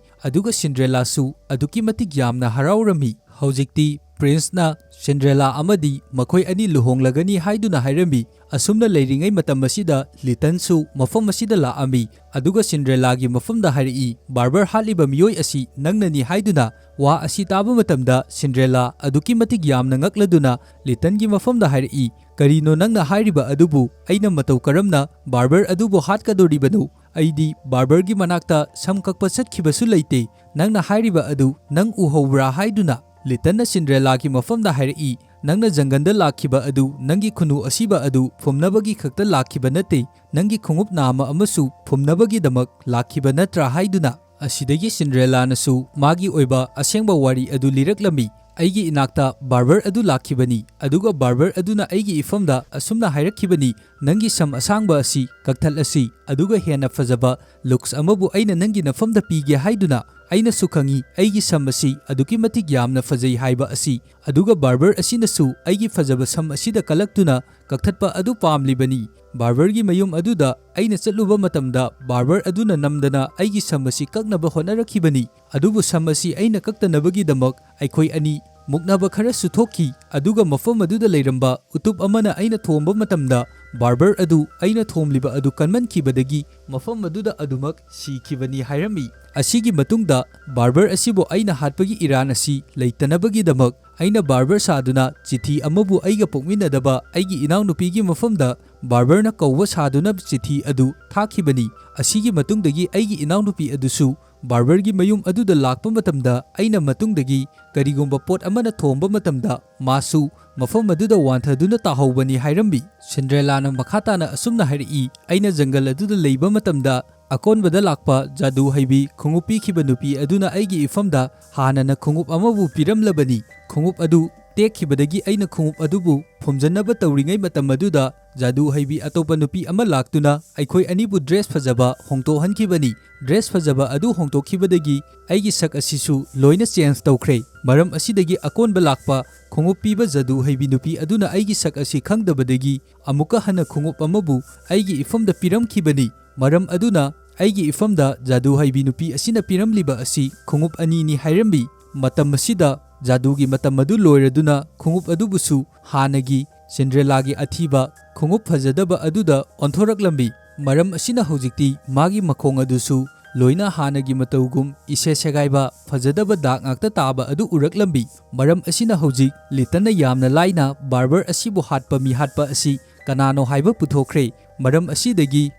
ꯑꯗꯨꯒ ꯁꯤꯟꯗ꯭ꯔꯦꯂꯥꯁꯨ ꯑꯗꯨꯛꯀꯤ ꯃꯇꯤꯛ ꯌꯥꯝꯅ ꯍꯔꯥꯎꯔꯝꯃꯤ꯫ ꯍꯧꯖꯤꯛꯇꯤ ꯄ꯭ꯔꯤꯟꯁꯅ ꯁꯤꯟꯗ꯭ꯔꯦꯂꯥ ꯑꯃꯗꯤ ꯃꯈꯣꯏ ꯑꯅꯤ ꯂꯨꯍꯣꯡꯂꯒꯅꯤ ꯍꯥꯏꯗꯨꯅ ꯍꯥꯏꯔꯝꯃꯤ꯫ ꯑꯁꯨꯝꯅ ꯂꯩꯔꯤꯉꯩ ꯃꯇꯝ ꯑꯁꯤꯗ ꯂꯤꯇꯟꯁꯨ ꯃꯐꯝ ꯑꯁꯤꯗ ꯂꯥꯛꯑꯝꯃꯤ, ꯑꯗꯨꯒ ꯁꯤꯟꯗ꯭ꯔꯦꯂꯥꯒꯤ ꯃꯐꯝꯗ ꯍꯥꯏꯔꯛꯏ, ꯕꯥꯔꯕꯔ ꯍꯥꯠꯂꯤꯕ ꯃꯤꯑꯣꯏ ꯑꯁꯤ ꯅꯪꯅꯅꯤ ꯍꯥꯏꯗꯨꯅ꯫ ꯋꯥ ꯑꯁꯤ ꯇꯥꯕ ꯃꯇꯝꯗ ꯁꯤꯟꯗ꯭ꯔꯦꯂꯥ ꯑꯗꯨꯛꯀꯤ ꯃꯇꯤꯛ ꯌꯥꯝꯅ ꯉꯛꯂꯗꯨꯅ ꯂꯤꯇꯟꯒꯤ ꯃꯐꯝꯗ ꯍꯥꯏꯔꯛꯏ, ꯀꯔꯤꯅꯣ ꯅꯪꯅ ꯍꯥꯏꯔꯤꯕ ꯑꯗꯨꯕꯨ? ꯑꯩꯅ ꯃꯇꯧ ꯀꯔꯝꯅ ꯕꯥꯔꯕꯔ ꯑꯗꯨꯕꯨ ꯍꯥꯠꯀꯗꯣꯔꯤꯕꯅꯣ? ꯑꯩꯗꯤ ꯕꯥꯔꯕꯔꯒꯤ ꯃꯅꯥꯛꯇ ꯁꯝ ꯀꯛꯄ ꯆꯠꯈꯤꯕꯁꯨ ꯂꯩꯇꯦ꯫ ꯅꯪꯅ ꯍꯥꯏꯔꯤꯕ ꯑꯗꯨ ꯅꯪ ꯎꯍꯧꯕ꯭ꯔꯥ ꯍꯥꯏꯗꯨꯅ ꯂꯤꯇꯟꯅ ꯁꯤꯟꯗ꯭ꯔꯦꯂꯥꯒꯤ ꯃꯐꯝꯗ ꯍꯥꯏꯔꯛꯏ, ꯅꯪꯅ ꯖꯪꯒꯟꯗ ꯂꯥꯛꯈꯤꯕ ꯑꯗꯨ ꯅꯪꯒꯤ ꯈꯨꯟꯅꯨ ꯑꯁꯤꯕ ꯑꯗꯨ ꯐꯨꯝꯅꯕꯒꯤ ꯈꯛꯇ ꯂꯥꯛꯈꯤꯕ ꯅꯠꯇꯦ, ꯅꯪꯒꯤ ꯈꯣꯡꯎꯞ ꯅꯥꯝꯃ ꯑꯃꯁꯨ ꯐꯨꯝꯅꯕꯒꯤꯗꯃꯛ ꯂꯥꯛꯈꯤꯕ ꯅꯠꯇ꯭ꯔꯥ ꯍꯥꯏꯗꯨꯅ꯫ ꯑꯁꯤꯗꯒꯤ ꯁꯤꯟꯗ꯭ꯔꯦꯂꯥꯅꯁꯨ ꯃꯥꯒꯤ ꯑꯣꯏꯕ ꯑꯁꯦꯡꯕ ꯋꯥꯔꯤ ꯑꯗꯨ ꯂꯤꯔꯛꯂꯝꯃꯤ꯫ ꯑꯩꯒꯤ ꯏꯅꯥꯛꯇ ꯕꯥꯔꯕꯔ ꯑꯗꯨ ꯂꯥꯛꯈꯤꯕꯅꯤ ꯑꯗꯨꯒ ꯕꯥꯔꯕꯔ ꯑꯗꯨꯅ ꯑꯩꯒꯤ ꯏꯐꯝꯗ ꯑꯁꯨꯝꯅ ꯍꯥꯏꯔꯛꯈꯤꯕꯅꯤ, ꯅꯪꯒꯤ ꯁꯝ ꯑꯁꯥꯡꯕ ꯑꯁꯤ ꯀꯛꯊꯠꯂꯁꯤ ꯑꯗꯨꯒ ꯍꯦꯟꯅ ꯐꯖꯕ ꯂꯨꯛꯁ ꯑꯃꯕꯨ ꯑꯩꯅ ꯅꯪꯒꯤ ꯅꯐꯝꯗ ꯄꯤꯒꯦ ꯍꯥꯏꯗꯨꯅ꯫ ꯑꯩꯅꯁꯨ ꯈꯪꯏ ꯑꯩꯒꯤ ꯁꯝ ꯑꯁꯤ ꯑꯗꯨꯛꯀꯤ ꯃꯇꯤꯛ ꯌꯥꯝꯅ ꯐꯖꯩ ꯍꯥꯏꯕ ꯑꯁꯤ, ꯑꯗꯨꯒ ꯕꯥꯔꯕꯔ ꯑꯁꯤꯅꯁꯨ ꯑꯩꯒꯤ ꯐꯖꯕ ꯁꯝ ꯑꯁꯤꯗ ꯀꯜꯂꯛꯇꯨꯅ ꯀꯛꯊꯠꯄ ꯑꯗꯨ ꯄꯥꯝꯂꯤꯕꯅꯤ꯫ ꯕꯥꯔꯕꯔꯒꯤ ꯃꯌꯨꯝ ꯑꯗꯨꯗ ꯑꯩꯅ ꯆꯠꯂꯨꯕ ꯃꯇꯝꯗ ꯕꯥꯔꯕꯔ ꯑꯗꯨꯅ ꯅꯝꯗꯅ ꯑꯩꯒꯤ ꯁꯝ ꯑꯁꯤ ꯀꯛꯅꯕ ꯍꯣꯠꯅꯔꯛꯈꯤꯕꯅꯤ, ꯑꯗꯨꯕꯨ ꯁꯝ ꯑꯁꯤ ꯑꯩꯅ ꯀꯛꯇꯅꯕꯒꯤꯗꯃꯛ ꯑꯩꯈꯣꯏ ꯑꯅꯤ ꯃꯨꯛꯅꯕ ꯈꯔꯁꯨ ꯊꯣꯛꯈꯤ꯫ ꯑꯗꯨꯒ ꯃꯐꯝ ꯑꯗꯨꯗ ꯂꯩꯔꯝꯕ ꯎꯇꯨꯞ ꯑꯃꯅ ꯑꯩꯅ ꯊꯣꯝꯕ ꯃꯇꯝꯗ ꯕꯥꯔꯕꯔ ꯑꯗꯨ ꯑꯩꯅ ꯊꯣꯝꯂꯤꯕ ꯑꯗꯨ ꯀꯟꯃꯟꯈꯤꯕꯗꯒꯤ ꯃꯐꯝ ꯑꯗꯨꯗ ꯑꯗꯨꯃꯛ ꯁꯤꯈꯤꯕꯅꯤ ꯍꯥꯏꯔꯝꯃꯤ꯫ ꯑꯁꯤꯒꯤ ꯃꯇꯨꯡꯗ ꯕꯥꯔꯕꯔ ꯑꯁꯤꯕꯨ ꯑꯩꯅ ꯍꯥꯠꯄꯒꯤ ꯏꯔꯥꯟ ꯑꯁꯤ ꯂꯩꯇꯅꯕꯒꯤꯗꯃꯛ ꯑꯩꯅ ꯕꯥꯔꯕꯔ ꯁꯥꯗꯨꯅ ꯆꯤꯊꯤ ꯑꯃꯕꯨ ꯑꯩꯒ ꯄꯣꯛꯃꯤꯟꯅꯗꯕ ꯑꯩꯒꯤ ꯏꯅꯥꯎꯅꯨꯄꯤꯒꯤ ꯃꯐꯝꯗ ꯕꯥꯔꯕꯔꯅ ꯀꯧꯕ ꯁꯥꯗꯨꯅ ꯆꯤꯊꯤ ꯑꯗꯨ ꯊꯥꯈꯤꯕꯅꯤ꯫ ꯑꯁꯤꯒꯤ ꯃꯇꯨꯡꯗꯒꯤ ꯑꯩꯒꯤ ꯏꯅꯥꯎꯅꯨꯄꯤ ꯑꯗꯨꯁꯨ ꯕꯥꯔꯕꯔꯒꯤ ꯃꯌꯨꯝ ꯑꯗꯨꯗ ꯂꯥꯛꯄ ꯃꯇꯝꯗ ꯑꯩꯅ ꯃꯇꯨꯡꯗꯒꯤ ꯀꯔꯤꯒꯨꯝꯕ ꯄꯣꯠ ꯑꯃꯅ ꯊꯣꯝꯕ ꯃꯇꯝꯗ ꯃꯥꯁꯨ ꯃꯐꯝ ꯑꯗꯨꯗ ꯋꯥꯟꯊꯗꯨꯅ ꯇꯥꯍꯧꯕꯅꯤ ꯍꯥꯏꯔꯝꯃꯤ꯫ ꯁꯤꯟꯗ꯭ꯔꯦꯂꯥꯅ ꯃꯈꯥ ꯇꯥꯅ ꯑꯁꯨꯝꯅ ꯍꯥꯏꯔꯛꯏ, ꯑꯩꯅ ꯖꯪꯒꯜ ꯑꯗꯨꯗ ꯂꯩꯕ ꯃꯇꯝꯗ ꯑꯀꯣꯟꯕꯗ ꯂꯥꯛꯄ ꯖꯥꯗꯨ ꯍꯩꯕꯤ ꯈꯣꯡꯎꯞ ꯄꯤꯈꯤꯕ ꯅꯨꯄꯤ ꯑꯗꯨꯅ ꯑꯩꯒꯤ ꯏꯐꯝꯗ ꯍꯥꯟꯅꯅ ꯈꯣꯡꯎꯞ ꯑꯃꯕꯨ ꯄꯤꯔꯝꯂꯕꯅꯤ꯫ ꯈꯣꯡꯎꯞ ꯑꯗꯨ ꯇꯦꯛꯈꯤꯕꯗꯒꯤ ꯑꯩꯅ ꯈꯣꯡꯎꯞ ꯑꯗꯨꯕꯨ ꯐꯨꯝꯖꯟꯅꯕ ꯇꯧꯔꯤꯉꯩ ꯃꯇꯝ ꯑꯗꯨꯗ ꯖꯥꯗꯨ ꯍꯩꯕꯤ ꯑꯇꯣꯞꯄ ꯅꯨꯄꯤ ꯑꯃ ꯂꯥꯛꯇꯨꯅ ꯑꯩꯈꯣꯏ ꯑꯅꯤꯕꯨ ꯗ꯭ꯔꯦꯁ ꯐꯖꯕ ꯍꯣꯡꯗꯣꯛꯍꯟꯈꯤꯕꯅꯤ꯫ ꯗ꯭ꯔꯦꯁ ꯐꯖꯕ ꯑꯗꯨ ꯍꯣꯡꯗꯣꯛꯈꯤꯕꯗꯒꯤ ꯑꯩꯒꯤ ꯁꯛ ꯑꯁꯤꯁꯨ ꯂꯣꯏꯅ ꯆꯦꯟꯖ ꯇꯧꯈ꯭ꯔꯦ꯫ ꯃꯔꯝ ꯑꯁꯤꯗꯒꯤ ꯑꯀꯣꯟꯕ ꯂꯥꯛꯄ ꯈꯣꯡꯎꯞ ꯄꯤꯕ ꯖꯥꯗꯨ ꯍꯩꯕꯤ ꯅꯨꯄꯤ ꯑꯗꯨꯅ ꯑꯩꯒꯤ ꯁꯛ ꯑꯁꯤ ꯈꯪꯗꯕꯗꯒꯤ ꯑꯃꯨꯛꯀ ꯍꯟꯅ ꯈꯣꯡꯎꯞ ꯑꯃꯕꯨ ꯑꯩꯒꯤ ꯏꯐꯝꯗ ꯄꯤꯔꯝꯈꯤꯕꯅꯤ꯫ ꯃꯔꯝ ꯑꯗꯨꯅ ꯑꯩꯒꯤ ꯏꯐꯝꯗ ꯖꯥꯗꯨ ꯍꯩꯕꯤ ꯅꯨꯄꯤ ꯑꯁꯤꯅ ꯄꯤꯔꯝꯂꯤꯕ ꯑꯁꯤ ꯈꯣꯡꯎꯞ ꯑꯅꯤꯅꯤ ꯍꯥꯏꯔꯝꯃꯤ꯫ ꯃꯇꯝ ꯑꯁꯤꯗ ꯖꯥꯗꯨꯒꯤ ꯃꯇꯝ ꯑꯗꯨ ꯂꯣꯏꯔꯗꯨꯅ ꯈꯣꯡꯎꯞ ꯑꯗꯨꯕꯨꯁꯨ ꯍꯥꯟꯅꯒꯤ ꯁꯤꯟꯗ꯭ꯔꯦꯂꯥꯒꯤ ꯑꯊꯤꯕ ꯈꯣꯡꯎꯞ ꯐꯖꯗꯕ ꯑꯗꯨꯗ ꯑꯣꯟꯊꯣꯔꯛꯂꯝꯃꯤ꯫ ꯃꯔꯝ ꯑꯁꯤꯅ ꯍꯧꯖꯤꯛꯇꯤ ꯃꯥꯒꯤ ꯃꯈꯣꯡ ꯑꯗꯨꯁꯨ ꯂꯣꯏꯅ ꯍꯥꯟꯅꯒꯤ ꯃꯇꯧꯒꯨꯝ ꯏꯁꯦ ꯁꯦꯒꯥꯏꯕ ꯐꯖꯗꯕ ꯗꯥꯛ ꯉꯥꯛꯇ ꯇꯥꯕ ꯑꯗꯨ ꯎꯔꯛꯂꯝꯃꯤ꯫ ꯃꯔꯝ ꯑꯁꯤꯅ ꯍꯧꯖꯤꯛ ꯂꯤꯇꯟꯅ ꯌꯥꯝꯅ ꯂꯥꯏꯅ ꯕꯥꯔꯕꯔ ꯑꯁꯤꯕꯨ ꯍꯥꯠꯄ ꯃꯤꯍꯥꯠꯄ ꯑꯁꯤ ꯀꯅꯥꯅꯣ ꯍꯥꯏꯕ ꯄꯨꯊꯣꯛꯈ꯭ꯔꯦ꯫ ꯃꯔꯝ ꯑꯁꯤꯗꯒꯤ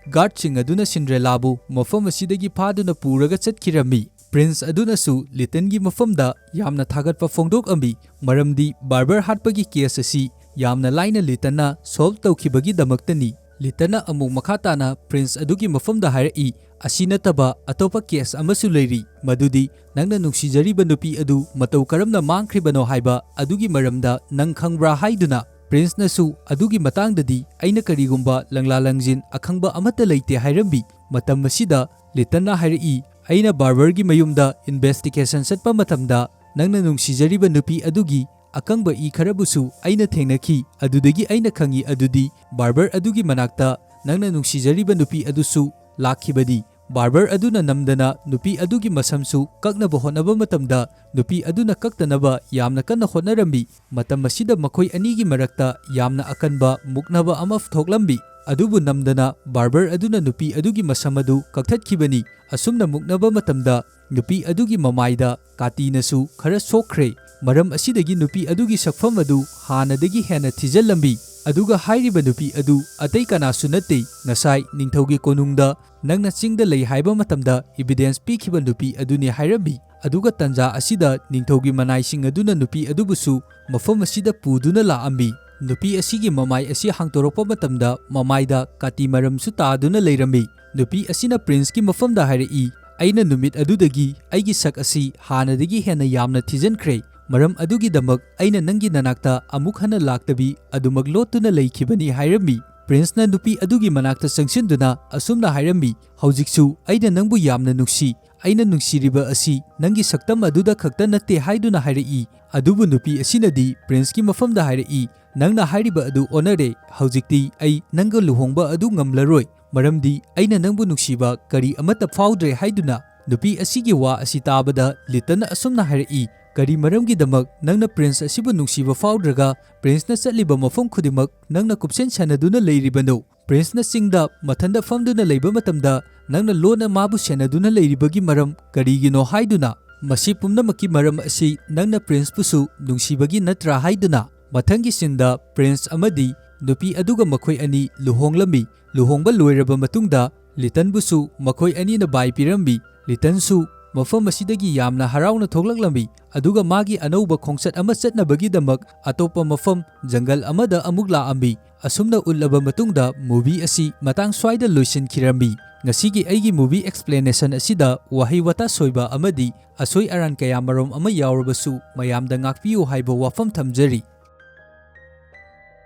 ꯒꯥꯔꯗꯁꯤꯡ ꯑꯗꯨꯅ ꯁꯤꯟꯗ꯭ꯔꯦꯂꯥꯕꯨ ꯃꯐꯝ ꯑꯁꯤꯗꯒꯤ ꯐꯥꯗꯨꯅ ꯄꯨꯔꯒ ꯆꯠꯈꯤꯔꯝꯃꯤ꯫ ꯄ꯭ꯔꯤꯟꯁ ꯑꯗꯨꯅꯁꯨ ꯂꯤꯇꯟꯒꯤ ꯃꯐꯝꯗ ꯌꯥꯝꯅ ꯊꯥꯒꯠꯄ ꯐꯣꯡꯗꯣꯛꯑꯝꯃꯤ, ꯃꯔꯝꯗꯤ ꯕꯥꯔꯕꯔ ꯍꯥꯠꯄꯒꯤ ꯀꯦꯁ ꯑꯁꯤ ꯌꯥꯝꯅ ꯂꯥꯏꯅ ꯂꯤꯇꯟꯅ ꯁꯣꯜꯕ ꯇꯧꯈꯤꯕꯒꯤꯗꯃꯛꯇꯅꯤ꯫ ꯂꯤꯇꯟꯅ ꯑꯃꯨꯛ ꯃꯈꯥ ꯇꯥꯅ ꯄ꯭ꯔꯤꯟꯁ ꯑꯗꯨꯒꯤ ꯃꯐꯝꯗ ꯍꯥꯏꯔꯛꯏ, ꯑꯁꯤ ꯅꯠꯇꯕ ꯑꯇꯣꯞꯄ ꯀꯦꯁ ꯑꯃꯁꯨ ꯂꯩꯔꯤ, ꯃꯗꯨꯗꯤ ꯅꯪꯅ ꯅꯨꯡꯁꯤꯖꯔꯤꯕ ꯅꯨꯄꯤ ꯑꯗꯨ ꯃꯇꯧ ꯀꯔꯝꯅ ꯃꯥꯡꯈ꯭ꯔꯤꯕꯅꯣ ꯍꯥꯏꯕ ꯑꯗꯨꯒꯤ ꯃꯔꯝꯗ ꯅꯪ ꯈꯪꯕ꯭ꯔꯥ ꯍꯥꯏꯗꯨꯅ꯫ ꯄ꯭ꯔꯤꯟꯁꯅꯁꯨ ꯑꯗꯨꯒꯤ ꯃꯇꯥꯡꯗꯗꯤ ꯑꯩꯅ ꯀꯔꯤꯒꯨꯝꯕ ꯂꯪꯂꯥ ꯂꯪꯖꯤꯟ ꯑꯈꯪꯕ ꯑꯃꯠꯇ ꯂꯩꯇꯦ ꯍꯥꯏꯔꯝꯃꯤ꯫ ꯃꯇꯝ ꯑꯁꯤꯗ ꯂꯤꯇꯟꯅ ꯍꯥꯏꯔꯛꯏ, ꯑꯩꯅ ꯕꯥꯔꯕꯔꯒꯤ ꯃꯌꯨꯝꯗ ꯏꯟꯚꯦꯁꯇꯤꯒꯦꯁꯟ ꯆꯠꯄ ꯃꯇꯝꯗ ꯅꯪꯅ ꯅꯨꯡꯁꯤꯖꯔꯤꯕ ꯅꯨꯄꯤ ꯑꯗꯨꯒꯤ ꯑꯀꯪꯕ ꯏ ꯈꯔꯕꯨꯁꯨ ꯑꯩꯅ ꯊꯦꯡꯅꯈꯤ꯫ ꯑꯗꯨꯗꯒꯤ ꯑꯩꯅ ꯈꯪꯏ ꯑꯗꯨꯗꯤ ꯕꯥꯔꯕꯔ ꯑꯗꯨꯒꯤ ꯃꯅꯥꯛꯇ ꯅꯪꯅ ꯅꯨꯡꯁꯤꯖꯔꯤꯕ ꯅꯨꯄꯤ ꯑꯗꯨꯁꯨ ꯂꯥꯛꯈꯤꯕꯅꯤ꯫ ꯕꯥꯔꯕꯔ ꯑꯗꯨꯅ ꯅꯝꯗꯅ ꯅꯨꯄꯤ ꯑꯗꯨꯒꯤ ꯃꯁꯝꯁꯨ ꯀꯛꯅꯕ ꯍꯣꯠꯅꯕ ꯃꯇꯝꯗ ꯅꯨꯄꯤ ꯑꯗꯨꯅ ꯀꯛꯇꯅꯕ ꯌꯥꯝꯅ ꯀꯟꯅ ꯍꯣꯠꯅꯔꯝꯃꯤ꯫ ꯃꯇꯝ ꯑꯁꯤꯗ ꯃꯈꯣꯏ ꯑꯅꯤꯒꯤ ꯃꯔꯛꯇ ꯌꯥꯝꯅ ꯑꯀꯟꯕ ꯃꯨꯛꯅꯕ ꯑꯃ ꯊꯣꯛꯂꯝꯃꯤ, ꯑꯗꯨꯕꯨ ꯅꯝꯗꯅ ꯕꯥꯔꯕꯔ ꯑꯗꯨꯅ ꯅꯨꯄꯤ ꯑꯗꯨꯒꯤ ꯃꯁꯝ ꯑꯗꯨ ꯀꯛꯊꯠꯈꯤꯕꯅꯤ꯫ ꯑꯁꯨꯝꯅ ꯃꯨꯛꯅꯕ ꯃꯇꯝꯗ ꯅꯨꯄꯤ ꯑꯗꯨꯒꯤ ꯃꯃꯥꯏꯗ ꯀꯥꯇꯤꯅꯁꯨ ꯈꯔ ꯁꯣꯛꯈ꯭ꯔꯦ꯫ ꯃꯔꯝ ꯑꯁꯤꯗꯒꯤ ꯅꯨꯄꯤ ꯑꯗꯨꯒꯤ ꯁꯛꯐꯝ ꯑꯗꯨ ꯍꯥꯟꯅꯗꯒꯤ ꯍꯦꯟꯅ ꯊꯤꯖꯤꯜꯂꯝꯃꯤ꯫ ꯑꯗꯨꯒ ꯍꯥꯏꯔꯤꯕ ꯅꯨꯄꯤ ꯑꯗꯨ ꯑꯇꯩ ꯀꯅꯥꯁꯨ ꯅꯠꯇꯦ, ꯉꯁꯥꯏ ꯅꯤꯡꯊꯧꯒꯤ ꯀꯣꯅꯨꯡꯗ ꯅꯪꯅ ꯆꯤꯡꯗ ꯂꯩ ꯍꯥꯏꯕ ꯃꯇꯝꯗ ꯏꯕꯤꯗꯦꯟꯁ ꯄꯤꯈꯤꯕ ꯅꯨꯄꯤ ꯑꯗꯨꯅꯤ ꯍꯥꯏꯔꯝꯃꯤ꯫ ꯑꯗꯨꯒ ꯇꯟꯖꯥ ꯑꯁꯤꯗ ꯅꯤꯡꯊꯧꯒꯤ ꯃꯅꯥꯏꯁꯤꯡ ꯑꯗꯨꯅ ꯅꯨꯄꯤ ꯑꯗꯨꯕꯨꯁꯨ ꯃꯐꯝ ꯑꯁꯤꯗ ꯄꯨꯗꯨꯅ ꯂꯥꯛꯑꯝꯃꯤ꯫ ꯅꯨꯄꯤ ꯑꯁꯤꯒꯤ ꯃꯃꯥꯏ ꯑꯁꯤ ꯍꯥꯡꯇꯣꯔꯛꯄ ꯃꯇꯝꯗ ꯃꯃꯥꯏꯗ ꯀꯥꯇꯤ ꯃꯔꯝꯁꯨ ꯇꯥꯗꯨꯅ ꯂꯩꯔꯝꯃꯤ꯫ ꯅꯨꯄꯤ ꯑꯁꯤꯅ ꯄ꯭ꯔꯤꯟꯁꯀꯤ ꯃꯐꯝꯗ ꯍꯥꯏꯔꯛꯏ, ꯑꯩꯅ ꯅꯨꯃꯤꯠ ꯑꯗꯨꯗꯒꯤ ꯑꯩꯒꯤ ꯁꯛ ꯑꯁꯤ ꯍꯥꯟꯅꯗꯒꯤ ꯍꯦꯟꯅ ꯌꯥꯝꯅ ꯊꯤꯖꯤꯟꯈ꯭ꯔꯦ꯫ ꯃꯔꯝ ꯑꯗꯨꯒꯤꯗꯃꯛ ꯑꯩꯅ ꯅꯪꯒꯤ ꯅꯅꯥꯛꯇ ꯑꯃꯨꯛ ꯍꯟꯅ ꯂꯥꯛꯇꯕꯤ ꯑꯗꯨꯃꯛ ꯂꯣꯠꯇꯨꯅ ꯂꯩꯈꯤꯕꯅꯤ ꯍꯥꯏꯔꯝꯃꯤ꯫ ꯄ꯭ꯔꯤꯟꯁꯅ ꯅꯨꯄꯤ ꯑꯗꯨꯒꯤ ꯃꯅꯥꯛꯇ ꯆꯪꯁꯤꯟꯗꯨꯅ ꯑꯁꯨꯝꯅ ꯍꯥꯏꯔꯝꯃꯤ, ꯍꯧꯖꯤꯛꯁꯨ ꯑꯩꯅ ꯅꯪꯕꯨ ꯌꯥꯝꯅ ꯅꯨꯡꯁꯤ, ꯑꯩꯅ ꯅꯨꯡꯁꯤꯔꯤꯕ ꯑꯁꯤ ꯅꯪꯒꯤ ꯁꯛꯇꯝ ꯑꯗꯨꯗ ꯈꯛꯇ ꯅꯠꯇꯦ ꯍꯥꯏꯗꯨꯅ ꯍꯥꯏꯔꯛꯏ꯫ ꯑꯗꯨꯕꯨ ꯅꯨꯄꯤ ꯑꯁꯤꯅꯗꯤ ꯄ꯭ꯔꯤꯟꯁꯀꯤ ꯃꯐꯝꯗ ꯍꯥꯏꯔꯛꯏ, ꯅꯪꯅ ꯍꯥꯏꯔꯤꯕ ꯑꯗꯨ ꯑꯣꯟꯅꯔꯦ, ꯍꯧꯖꯤꯛꯇꯤ ꯑꯩ ꯅꯪꯒ ꯂꯨꯍꯣꯡꯕ ꯑꯗꯨ ꯉꯝꯂꯔꯣꯏ, ꯃꯔꯝꯗꯤ ꯑꯩꯅ ꯅꯪꯕꯨ ꯅꯨꯡꯁꯤꯕ ꯀꯔꯤ ꯑꯃꯠꯇ ꯐꯥꯎꯗ꯭ꯔꯦ ꯍꯥꯏꯗꯨꯅ꯫ ꯅꯨꯄꯤ ꯑꯁꯤꯒꯤ ꯋꯥ ꯑꯁꯤ ꯇꯥꯕꯗ ꯂꯤꯇꯟꯅ ꯑꯁꯨꯝꯅ ꯍꯥꯏꯔꯛꯏ, ꯀꯔꯤ ꯃꯔꯝꯒꯤꯗꯃꯛ ꯅꯪꯅ ꯄ꯭ꯔꯤꯟꯁ ꯑꯁꯤꯕꯨ ꯅꯨꯡꯁꯤꯕ ꯐꯥꯎꯗ꯭ꯔꯒ ꯄ꯭ꯔꯤꯟꯁꯅ ꯆꯠꯂꯤꯕ ꯃꯐꯝ ꯈꯨꯗꯤꯡꯃꯛ ꯅꯪꯅ ꯀꯨꯞꯁꯦꯟ ꯁꯦꯟꯅꯗꯨꯅ ꯂꯩꯔꯤꯕꯅꯣ? ꯄ꯭ꯔꯤꯟꯁꯅ ꯆꯤꯡꯗ ꯃꯊꯟꯇ ꯐꯝꯗꯨꯅ ꯂꯩꯕ ꯃꯇꯝꯗ ꯅꯪꯅ ꯂꯣꯟꯅ ꯃꯥꯕꯨ ꯁꯦꯟꯅꯗꯨꯅ ꯂꯩꯔꯤꯕꯒꯤ ꯃꯔꯝ ꯀꯔꯤꯒꯤꯅꯣ ꯍꯥꯏꯗꯨꯅ꯫ ꯃꯁꯤ ꯄꯨꯝꯅꯃꯛꯀꯤ ꯃꯔꯝ ꯑꯁꯤ ꯅꯪꯅ ꯄ꯭ꯔꯤꯟꯁꯄꯨꯁꯨ ꯅꯨꯡꯁꯤꯕꯒꯤ ꯅꯠꯇ꯭ꯔꯥ ꯍꯥꯏꯗꯨꯅ꯫ ꯃꯊꯪꯒꯤ ꯁꯤꯟꯗ ꯄ꯭ꯔꯤꯟꯁ ꯑꯃꯗꯤ ꯅꯨꯄꯤ ꯑꯗꯨꯒ ꯃꯈꯣꯏ ꯑꯅꯤ ꯂꯨꯍꯣꯡꯂꯝꯃꯤ꯫ ꯂꯨꯍꯣꯡꯕ ꯂꯣꯏꯔꯕ ꯃꯇꯨꯡꯗ ꯂꯤꯇꯟꯕꯨꯁꯨ ꯃꯈꯣꯏ ꯑꯅꯤꯅ ꯕꯥꯏ ꯄꯤꯔꯝꯃꯤ꯫ ꯂꯤꯇꯟꯁꯨ ꯃꯐꯝ ꯑꯁꯤꯗꯒꯤ ꯌꯥꯝꯅ ꯍꯔꯥꯎꯅ ꯊꯣꯛꯂꯛꯂꯝꯃꯤ ꯑꯗꯨꯒ ꯃꯥꯒꯤ ꯑꯅꯧꯕ ꯈꯣꯡꯆꯠ ꯑꯃ ꯆꯠꯅꯕꯒꯤꯗꯃꯛ ꯑꯇꯣꯞꯄ ꯃꯐꯝ ꯖꯪꯒꯜ ꯑꯃꯗ ꯑꯃꯨꯛ ꯂꯥꯛꯑꯝꯃꯤ꯫ ꯑꯁꯨꯝꯅ ꯎꯠꯂꯕ ꯃꯇꯨꯡꯗ ꯃꯨꯚꯤ ꯑꯁꯤ ꯃꯇꯥꯡ ꯁ꯭ꯋꯥꯏꯗ ꯂꯣꯏꯁꯤꯟꯈꯤꯔꯝꯃꯤ꯫ ꯉꯁꯤꯒꯤ ꯑꯩꯒꯤ ꯃꯨꯚꯤ ꯑꯦꯛꯁꯄ꯭ꯂꯦꯅꯦꯁꯟ ꯑꯁꯤꯗ ꯋꯥꯍꯩ ꯋꯥꯇꯥ ꯁꯣꯏꯕ ꯑꯃꯗꯤ ꯑꯁꯣꯏ ꯑꯔꯥꯟ ꯀꯌꯥꯃꯔꯣꯝ ꯑꯃ ꯌꯥꯎꯔꯕꯁꯨ ꯃꯌꯥꯝꯗ ꯉꯥꯛꯄꯤꯌꯨ ꯍꯥꯏꯕ ꯋꯥꯐꯝ ꯊꯝꯖꯔꯤ꯫